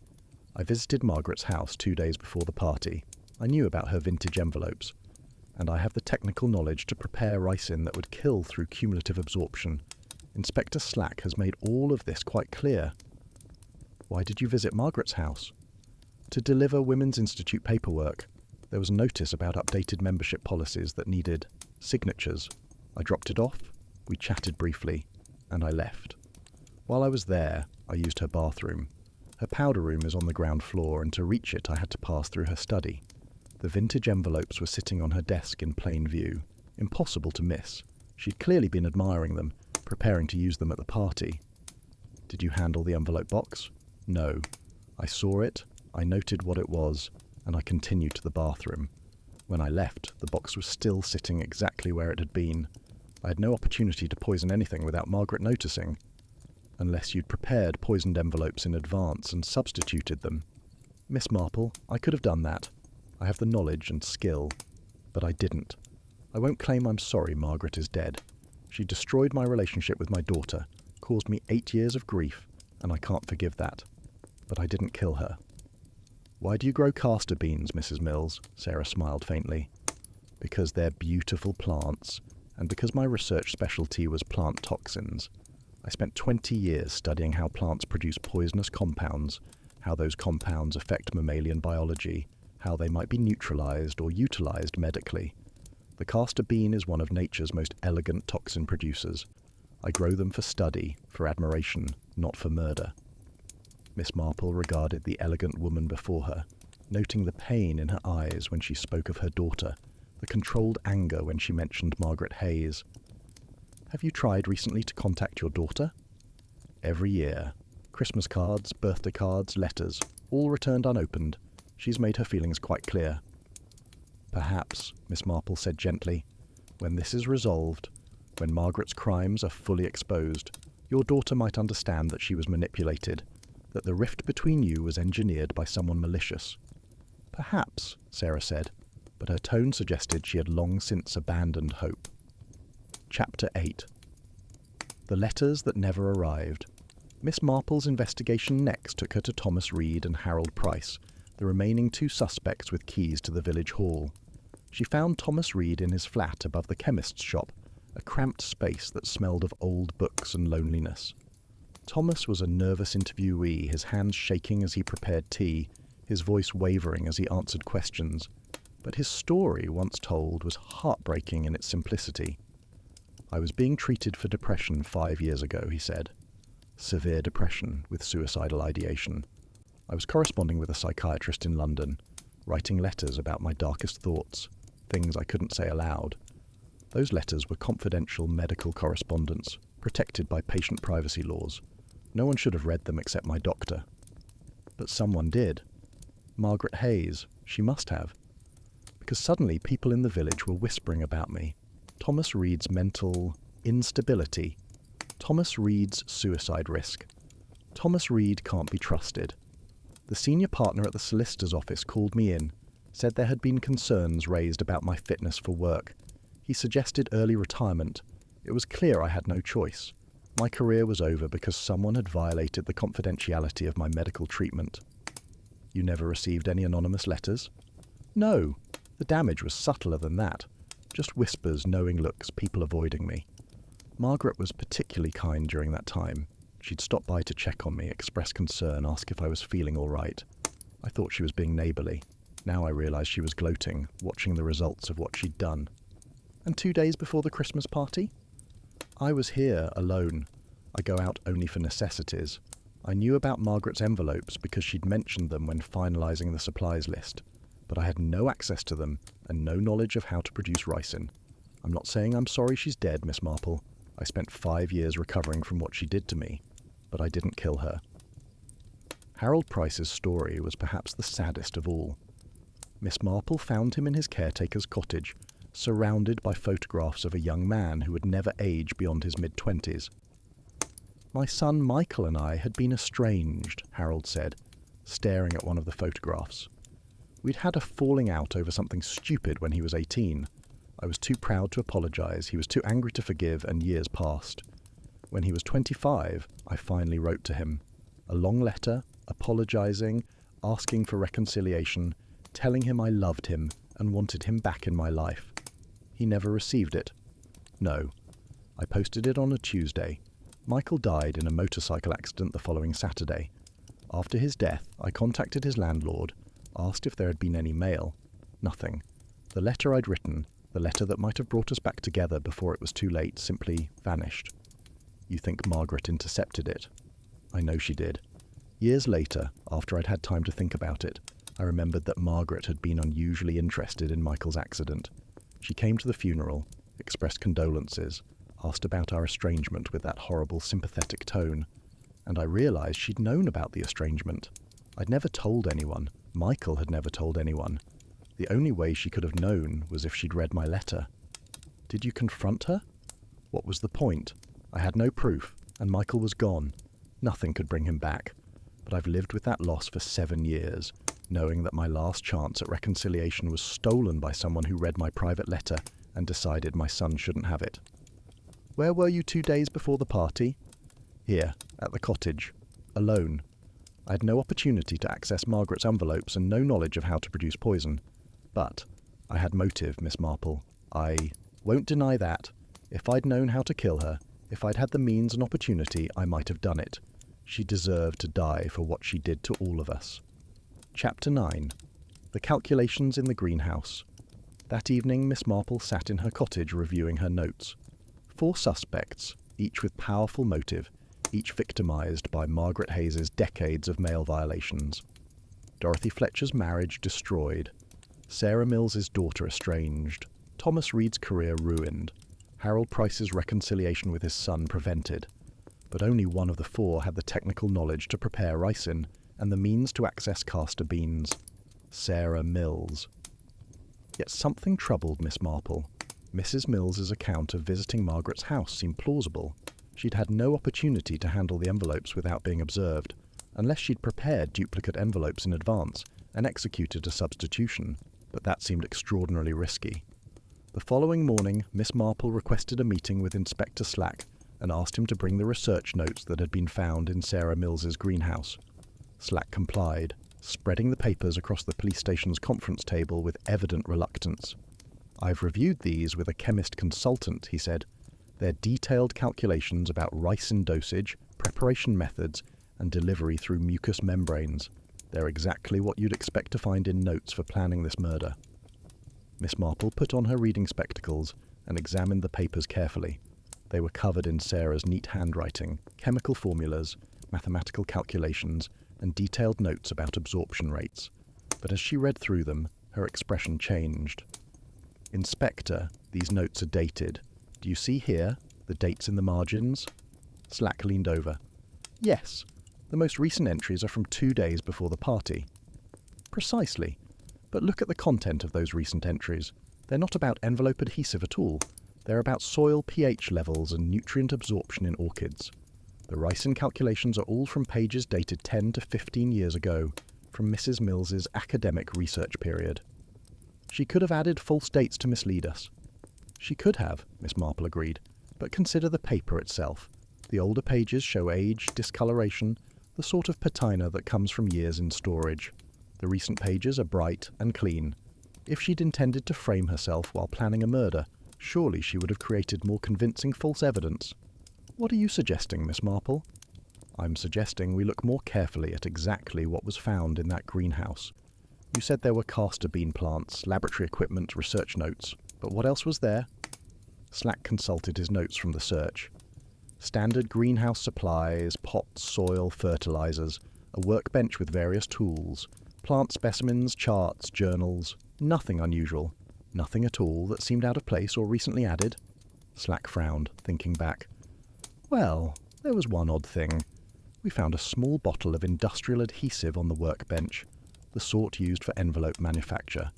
Speaker 2: I visited Margaret's house 2 days before the party. I knew about her vintage envelopes. And I have the technical knowledge to prepare ricin that would kill through cumulative absorption. Inspector Slack has made all of this quite clear." "Why did you visit Margaret's house?" "To deliver Women's Institute paperwork. There was a notice about updated membership policies that needed signatures. I dropped it off, we chatted briefly, and I left. While I was there, I used her bathroom. Her powder room is on the ground floor, and to reach it I had to pass through her study. The vintage envelopes were sitting on her desk in plain view. Impossible to miss. She'd clearly been admiring them, preparing to use them at the party." "Did you handle the envelope box?" "No. I saw it, I noted what it was, and I continued to the bathroom. When I left, the box was still sitting exactly where it had been. I had no opportunity to poison anything without Margaret noticing. Unless you'd prepared poisoned envelopes in advance and substituted them." "Miss Marple, I could have done that. I have the knowledge and skill. But I didn't. I won't claim I'm sorry Margaret is dead. She destroyed my relationship with my daughter, caused me 8 years of grief, and I can't forgive that. But I didn't kill her." "Why do you grow castor beans, Mrs. Mills?" Sarah smiled faintly. "Because they're beautiful plants, and because my research specialty was plant toxins. I spent 20 years studying how plants produce poisonous compounds, how those compounds affect mammalian biology, how they might be neutralized or utilized medically. The castor bean is one of nature's most elegant toxin producers. I grow them for study, for admiration, not for murder." Miss Marple regarded the elegant woman before her, noting the pain in her eyes when she spoke of her daughter, the controlled anger when she mentioned Margaret Hayes. "Have you tried recently to contact your daughter?" "Every year. Christmas cards, birthday cards, letters, all returned unopened. She's made her feelings quite clear." "Perhaps," Miss Marple said gently, "when this is resolved, when Margaret's crimes are fully exposed, your daughter might understand that she was manipulated, that the rift between you was engineered by someone malicious." "Perhaps," Sarah said, but her tone suggested she had long since abandoned hope. Chapter 8. The letters that never arrived. Miss Marple's investigation next took her to Thomas Reed and Harold Price, the remaining two suspects with keys to the village hall. She found Thomas Reed in his flat above the chemist's shop, a cramped space that smelled of old books and loneliness. Thomas was a nervous interviewee, his hands shaking as he prepared tea, his voice wavering as he answered questions. But his story, once told, was heartbreaking in its simplicity. "I was being treated for depression 5 years ago," he said. "Severe depression with suicidal ideation. I was corresponding with a psychiatrist in London, writing letters about my darkest thoughts, things I couldn't say aloud. Those letters were confidential medical correspondence, protected by patient privacy laws. No one should have read them except my doctor. But someone did. Margaret Hayes, she must have. Because suddenly people in the village were whispering about me. Thomas Reed's mental instability. Thomas Reed's suicide risk. Thomas Reed can't be trusted. The senior partner at the solicitor's office called me in, said there had been concerns raised about my fitness for work. He suggested early retirement. It was clear I had no choice. My career was over because someone had violated the confidentiality of my medical treatment." "You never received any anonymous letters?" "No. The damage was subtler than that. Just whispers, knowing looks, people avoiding me. Margaret was particularly kind during that time. She'd stop by to check on me, express concern, ask if I was feeling all right. I thought she was being neighbourly. Now I realised she was gloating, watching the results of what she'd done." "And 2 days before the Christmas party?" "I was here, alone. I go out only for necessities. I knew about Margaret's envelopes because she'd mentioned them when finalising the supplies list. But I had no access to them and no knowledge of how to produce ricin. I'm not saying I'm sorry she's dead, Miss Marple. I spent 5 years recovering from what she did to me, but I didn't kill her." Harold Price's story was perhaps the saddest of all. Miss Marple found him in his caretaker's cottage, surrounded by photographs of a young man who would never age beyond his mid-20s. "My son Michael and I had been estranged," Harold said, staring at one of the photographs. "We'd had a falling out over something stupid when he was 18. I was too proud to apologise, he was too angry to forgive, and years passed. When he was 25, I finally wrote to him. A long letter, apologising, asking for reconciliation, telling him I loved him and wanted him back in my life. He never received it. No. I posted it on a Tuesday. Michael died in a motorcycle accident the following Saturday. After his death, I contacted his landlord, asked if there had been any mail. Nothing. The letter I'd written, the letter that might have brought us back together before it was too late, simply vanished. You think Margaret intercepted it? I know she did. Years later, after I'd had time to think about it, I remembered that Margaret had been unusually interested in Michael's accident. She came to the funeral, expressed condolences, asked about our estrangement with that horrible sympathetic tone, and I realised she'd known about the estrangement. I'd never told anyone. Michael had never told anyone. The only way she could have known was if she'd read my letter. Did you confront her? What was the point? I had no proof, and Michael was gone. Nothing could bring him back. But I've lived with that loss for 7 years, knowing that my last chance at reconciliation was stolen by someone who read my private letter and decided my son shouldn't have it. Where were you 2 days before the party? Here, at the cottage, alone. I had no opportunity to access Margaret's envelopes and no knowledge of how to produce poison. But I had motive, Miss Marple. I won't deny that. If I'd known how to kill her, if I'd had the means and opportunity, I might have done it. She deserved to die for what she did to all of us. Chapter 9. The calculations in the greenhouse. That evening, Miss Marple sat in her cottage reviewing her notes. 4 suspects, each with powerful motive, each victimised by Margaret Hayes's decades of male violations. Dorothy Fletcher's marriage destroyed. Sarah Mills's daughter estranged, Thomas Reed's career ruined, Harold Price's reconciliation with his son prevented. But only one of the four had the technical knowledge to prepare ricin and the means to access castor beans. Sarah Mills. Yet something troubled Miss Marple. Mrs. Mills's account of visiting Margaret's house seemed plausible. She'd had no opportunity to handle the envelopes without being observed, unless she'd prepared duplicate envelopes in advance and executed a substitution, but that seemed extraordinarily risky. The following morning, Miss Marple requested a meeting with Inspector Slack and asked him to bring the research notes that had been found in Sarah Mills's greenhouse. Slack complied, spreading the papers across the police station's conference table with evident reluctance. "I've reviewed these with a chemist consultant," he said. "They're detailed calculations about ricin dosage, preparation methods, and delivery through mucous membranes. They're exactly what you'd expect to find in notes for planning this murder." Miss Marple put on her reading spectacles and examined the papers carefully. They were covered in Sarah's neat handwriting, chemical formulas, mathematical calculations, and detailed notes about absorption rates. But as she read through them, her expression changed. "Inspector, these notes are dated. Do you see here, the dates in the margins?" Slack leaned over. "Yes. The most recent entries are from 2 days before the party." "Precisely. But look at the content of those recent entries. They're not about envelope adhesive at all. They're about soil pH levels and nutrient absorption in orchids. The ricin calculations are all from pages dated 10 to 15 years ago, from Mrs. Mills's academic research period." "She could have added false dates to mislead us." "She could have," Miss Marple agreed, "but consider the paper itself. The older pages show age, discoloration, the sort of patina that comes from years in storage. The recent pages are bright and clean. If she'd intended to frame herself while planning a murder, surely she would have created more convincing false evidence. What are you suggesting, Miss Marple?" "I'm suggesting we look more carefully at exactly what was found in that greenhouse. You said there were castor bean plants, laboratory equipment, research notes, but what else was there?" Slack consulted his notes from the search. "Standard greenhouse supplies, pots, soil, fertilizers, a workbench with various tools, plant specimens, charts, journals. Nothing unusual. Nothing at all that seemed out of place or recently added." Slack frowned, thinking back. "Well, there was one odd thing. We found a small bottle of industrial adhesive on the workbench, the sort used for envelope manufacture.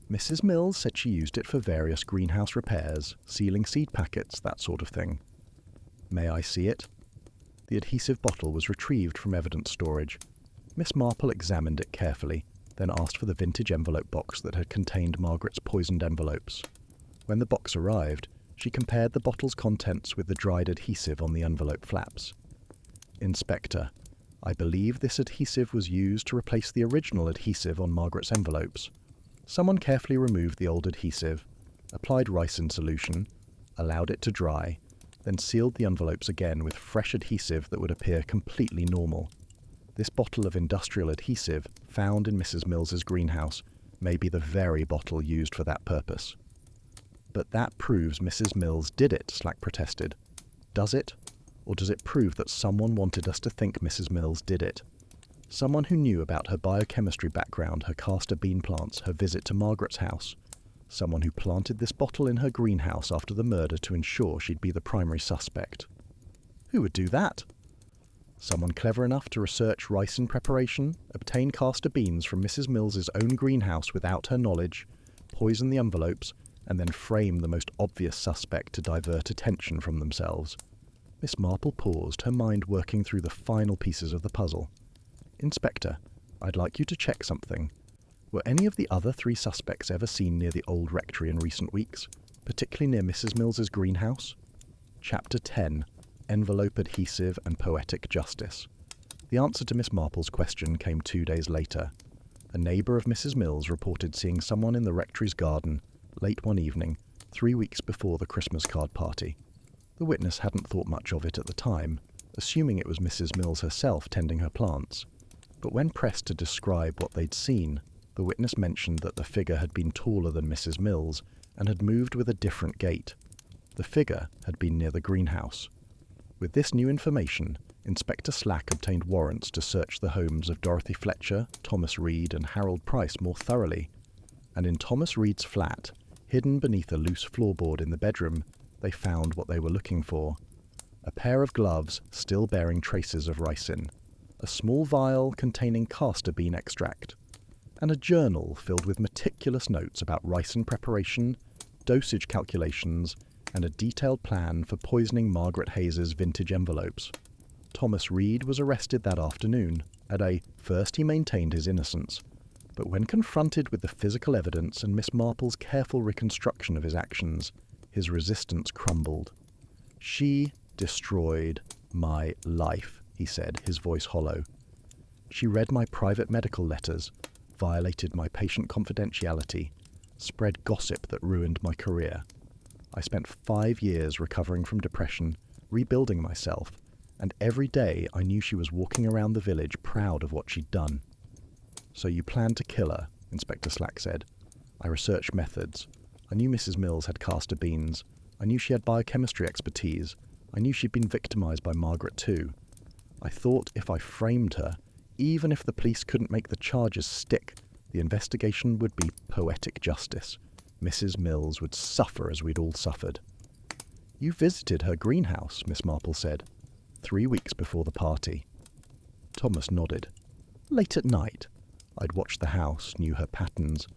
Speaker 2: Mrs. Mills said she used it for various greenhouse repairs, sealing seed packets, that sort of thing." "May I see it?" The adhesive bottle was retrieved from evidence storage. Miss Marple examined it carefully, then asked for the vintage envelope box that had contained Margaret's poisoned envelopes. When the box arrived, she compared the bottle's contents with the dried adhesive on the envelope flaps. "Inspector, I believe this adhesive was used to replace the original adhesive on Margaret's envelopes. Someone carefully removed the old adhesive, applied ricin solution, allowed it to dry, then sealed the envelopes again with fresh adhesive that would appear completely normal. This bottle of industrial adhesive, found in Mrs. Mills's greenhouse, may be the very bottle used for that purpose." "But that proves Mrs. Mills did it," Slack protested. "Does it? Or does it prove that someone wanted us to think Mrs. Mills did it? Someone who knew about her biochemistry background, her castor bean plants, her visit to Margaret's house. Someone who planted this bottle in her greenhouse after the murder to ensure she'd be the primary suspect." "Who would do that?" "Someone clever enough to research ricin preparation, obtain castor beans from Mrs. Mills's own greenhouse without her knowledge, poison the envelopes, and then frame the most obvious suspect to divert attention from themselves." Miss Marple paused, her mind working through the final pieces of the puzzle. "Inspector, I'd like you to check something. Were any of the other 3 suspects ever seen near the old rectory in recent weeks, particularly near Mrs. Mills's greenhouse?" Chapter 10. Envelope Adhesive and Poetic Justice. The answer to Miss Marple's question came 2 days later. A neighbour of Mrs. Mills reported seeing someone in the rectory's garden, late one evening, 3 weeks before the Christmas card party. The witness hadn't thought much of it at the time, assuming it was Mrs. Mills herself tending her plants. But when pressed to describe what they'd seen, the witness mentioned that the figure had been taller than Mrs. Mills and had moved with a different gait. The figure had been near the greenhouse. With this new information, Inspector Slack obtained warrants to search the homes of Dorothy Fletcher, Thomas Reed, and Harold Price more thoroughly. and in Thomas Reed's flat, hidden beneath a loose floorboard in the bedroom, they found what they were looking for. A pair of gloves still bearing traces of ricin, a small vial containing castor bean extract, and a journal filled with meticulous notes about ricin preparation, dosage calculations, and a detailed plan for poisoning Margaret Hayes's vintage envelopes. Thomas Reed was arrested that afternoon. First he maintained his innocence, but when confronted with the physical evidence and Miss Marple's careful reconstruction of his actions, his resistance crumbled. "She destroyed my life," he said, his voice hollow. "She read my private medical letters, violated my patient confidentiality, spread gossip that ruined my career. I spent 5 years recovering from depression, rebuilding myself, and every day I knew she was walking around the village proud of what she'd done." "So you planned to kill her," Inspector Slack said. "I researched methods. I knew Mrs. Mills had castor beans. I knew she had biochemistry expertise. I knew she'd been victimized by Margaret too. I thought if I framed her, even if the police couldn't make the charges stick, the investigation would be poetic justice. Mrs. Mills would suffer as we'd all suffered." "You visited her greenhouse," Miss Marple said, 3 weeks before the party. Thomas nodded. "Late at night. I'd watched the house, knew her patterns.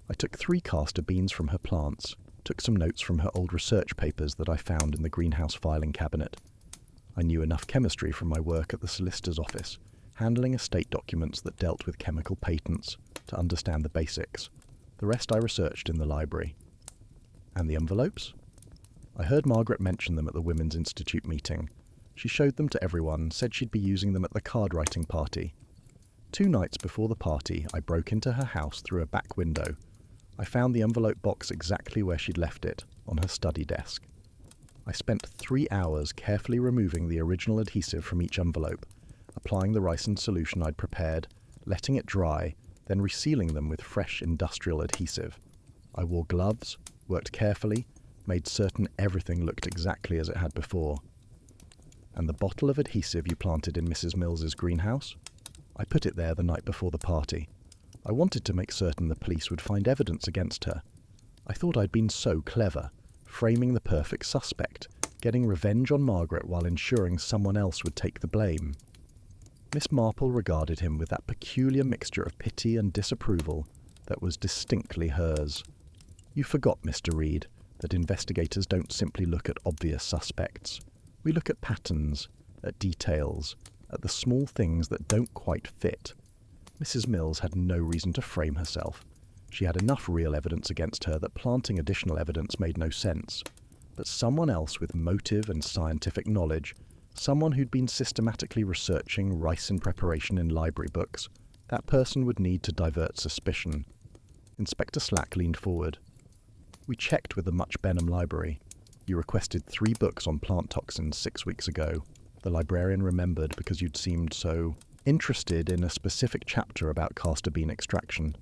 Speaker 2: I took 3 castor beans from her plants, took some notes from her old research papers that I found in the greenhouse filing cabinet. I knew enough chemistry from my work at the solicitor's office, handling estate documents that dealt with chemical patents, to understand the basics. The rest I researched in the library." "And the envelopes?" "I heard Margaret mention them at the Women's Institute meeting. She showed them to everyone, said she'd be using them at the card-writing party. 2 nights before the party, I broke into her house through a back window. I found the envelope box exactly where she'd left it, on her study desk. I spent 3 hours carefully removing the original adhesive from each envelope, applying the ricin solution I'd prepared, letting it dry, then resealing them with fresh industrial adhesive. I wore gloves, worked carefully, made certain everything looked exactly as it had before." "And the bottle of adhesive you planted in Mrs. Mills's greenhouse?" "I put it there the night before the party. I wanted to make certain the police would find evidence against her. I thought I'd been so clever, framing the perfect suspect, getting revenge on Margaret while ensuring someone else would take the blame." Miss Marple regarded him with that peculiar mixture of pity and disapproval that was distinctly hers. "You forgot, Mr. Reed, that investigators don't simply look at obvious suspects. We look at patterns, at details, at the small things that don't quite fit. Mrs. Mills had no reason to frame herself. She had enough real evidence against her that planting additional evidence made no sense. But someone else with motive and scientific knowledge, someone who'd been systematically researching ricin preparation in library books, that person would need to divert suspicion." Inspector Slack leaned forward. "We checked with the Much Benham Library. You requested 3 books on plant toxins 6 weeks ago. The librarian remembered because you'd seemed so interested in a specific chapter about castor bean extraction."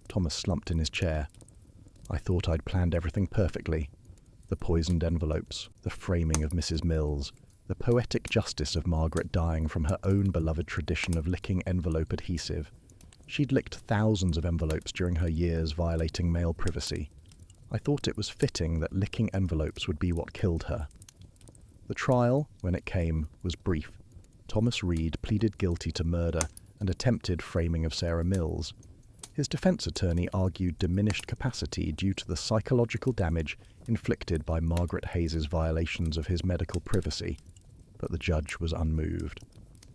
Speaker 2: Thomas slumped in his chair. "I thought I'd planned everything perfectly. The poisoned envelopes, the framing of Mrs. Mills, the poetic justice of Margaret dying from her own beloved tradition of licking envelope adhesive. She'd licked thousands of envelopes during her years violating male privacy. I thought it was fitting that licking envelopes would be what killed her." The trial, when it came, was brief. Thomas Reed pleaded guilty to murder and attempted framing of Sarah Mills. His defense attorney argued diminished capacity due to the psychological damage inflicted by Margaret Hayes's violations of his medical privacy, but the judge was unmoved.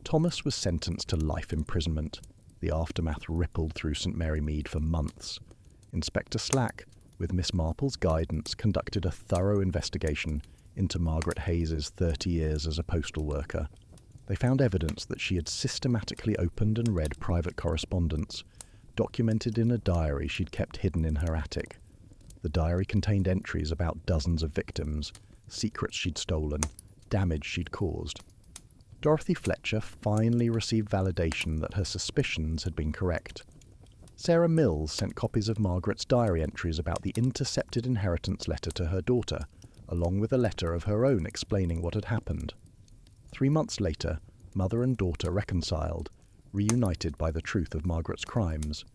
Speaker 2: Thomas was sentenced to life imprisonment. The aftermath rippled through St. Mary Mead for months. Inspector Slack, with Miss Marple's guidance, conducted a thorough investigation into Margaret Hayes's 30 years as a postal worker. They found evidence that she had systematically opened and read private correspondence, documented in a diary she'd kept hidden in her attic. The diary contained entries about dozens of victims, secrets she'd stolen, damage she'd caused. Dorothy Fletcher finally received validation that her suspicions had been correct. Sarah Mills sent copies of Margaret's diary entries about the intercepted inheritance letter to her daughter, along with a letter of her own explaining what had happened. 3 months later, mother and daughter reconciled, reunited by the truth of Margaret's crimes.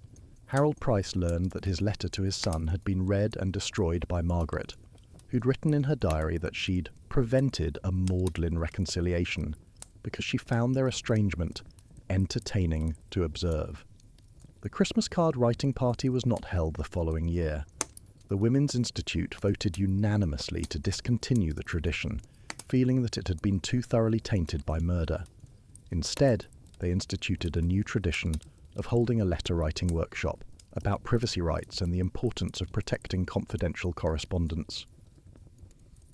Speaker 2: Harold Price learned that his letter to his son had been read and destroyed by Margaret, who'd written in her diary that she'd prevented a maudlin reconciliation because she found their estrangement entertaining to observe. The Christmas card writing party was not held the following year. The Women's Institute voted unanimously to discontinue the tradition, feeling that it had been too thoroughly tainted by murder. Instead, they instituted a new tradition of holding a letter-writing workshop about privacy rights and the importance of protecting confidential correspondence.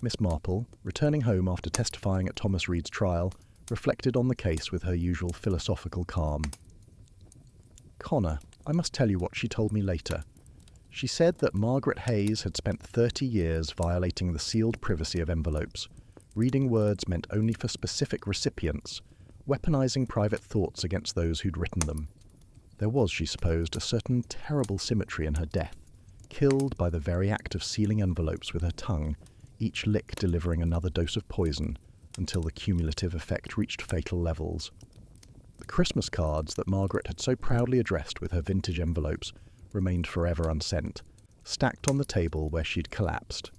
Speaker 2: Miss Marple, returning home after testifying at Thomas Reed's trial, reflected on the case with her usual philosophical calm. "Connor, I must tell you what she told me later. She said that Margaret Hayes had spent 30 years violating the sealed privacy of envelopes, reading words meant only for specific recipients, weaponizing private thoughts against those who'd written them. There was, she supposed, a certain terrible symmetry in her death, killed by the very act of sealing envelopes with her tongue, each lick delivering another dose of poison, until the cumulative effect reached fatal levels. The Christmas cards that Margaret had so proudly addressed with her vintage envelopes remained forever unsent, stacked on the table where she'd collapsed.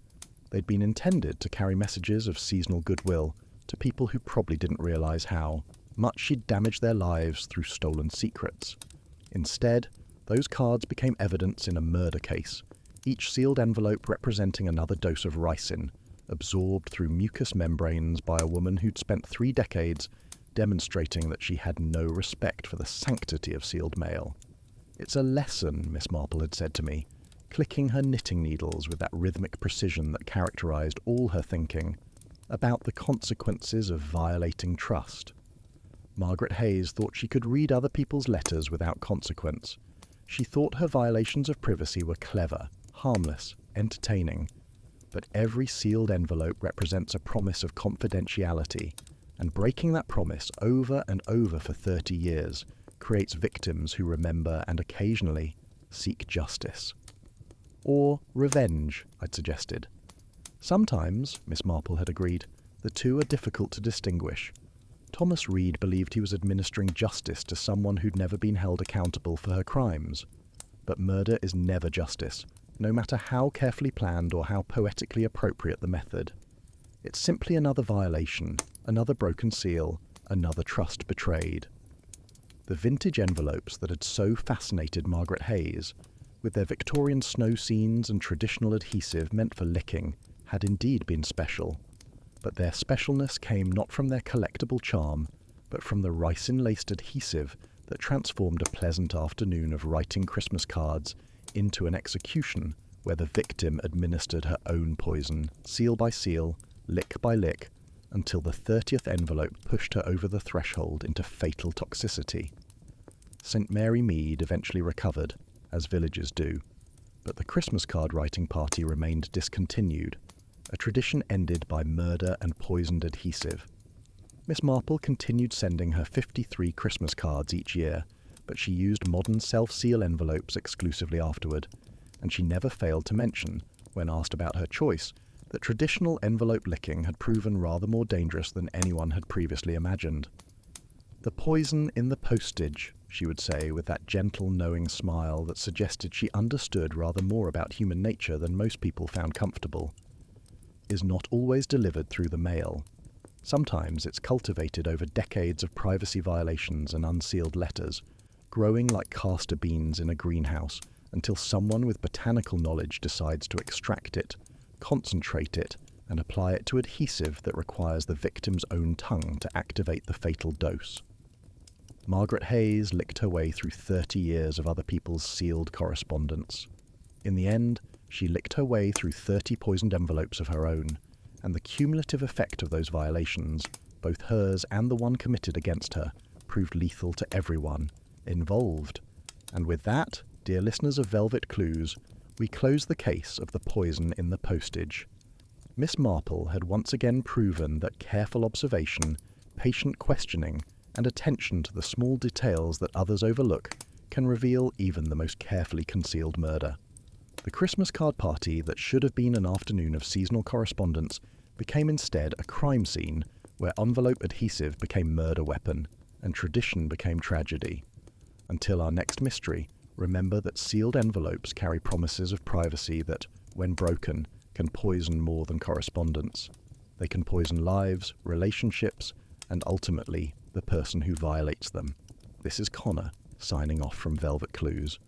Speaker 2: They'd been intended to carry messages of seasonal goodwill to people who probably didn't realise how much she'd damaged their lives through stolen secrets. Instead, those cards became evidence in a murder case, each sealed envelope representing another dose of ricin, absorbed through mucous membranes by a woman who'd spent 3 decades demonstrating that she had no respect for the sanctity of sealed mail. "It's a lesson," Miss Marple had said to me, clicking her knitting needles with that rhythmic precision that characterised all her thinking, about the consequences of violating trust. Margaret Hayes thought she could read other people's letters without consequence. She thought her violations of privacy were clever, harmless, entertaining. But every sealed envelope represents a promise of confidentiality, and breaking that promise over and over for 30 years creates victims who remember and occasionally seek justice. Or revenge, I'd suggested. Sometimes, Miss Marple had agreed, the two are difficult to distinguish. Thomas Reed believed he was administering justice to someone who'd never been held accountable for her crimes. But murder is never justice, no matter how carefully planned or how poetically appropriate the method. It's simply another violation, another broken seal, another trust betrayed. The vintage envelopes that had so fascinated Margaret Hayes, with their Victorian snow scenes and traditional adhesive meant for licking, had indeed been special. But their specialness came not from their collectible charm, but from the ricin-laced adhesive that transformed a pleasant afternoon of writing Christmas cards into an execution where the victim administered her own poison, seal by seal, lick by lick, until the 30th envelope pushed her over the threshold into fatal toxicity. St. Mary Mead eventually recovered, as villagers do, but the Christmas card writing party remained discontinued, a tradition ended by murder and poisoned adhesive. Miss Marple continued sending her 53 Christmas cards each year, but she used modern self-seal envelopes exclusively afterward, and she never failed to mention, when asked about her choice, that traditional envelope licking had proven rather more dangerous than anyone had previously imagined. "The poison in the postage," she would say with that gentle, knowing smile that suggested she understood rather more about human nature than most people found comfortable, "is not always delivered through the mail. Sometimes it's cultivated over decades of privacy violations and unsealed letters, growing like castor beans in a greenhouse until someone with botanical knowledge decides to extract it, concentrate it, and apply it to adhesive that requires the victim's own tongue to activate the fatal dose." Margaret Hayes licked her way through 30 years of other people's sealed correspondence. In the end, she licked her way through 30 poisoned envelopes of her own, and the cumulative effect of those violations, both hers and the one committed against her, proved lethal to everyone involved. And with that, dear listeners of Velvet Clues, we close the case of the poison in the postage. Miss Marple had once again proven that careful observation, patient questioning, and attention to the small details that others overlook can reveal even the most carefully concealed murder. The Christmas card party that should have been an afternoon of seasonal correspondence became instead a crime scene where envelope adhesive became murder weapon and tradition became tragedy. Until our next mystery, Remember that sealed envelopes carry promises of privacy that, when broken, can poison more than correspondence. They can poison lives, relationships, and ultimately, the person who violates them. This is Connor, signing off from Velvet Clues.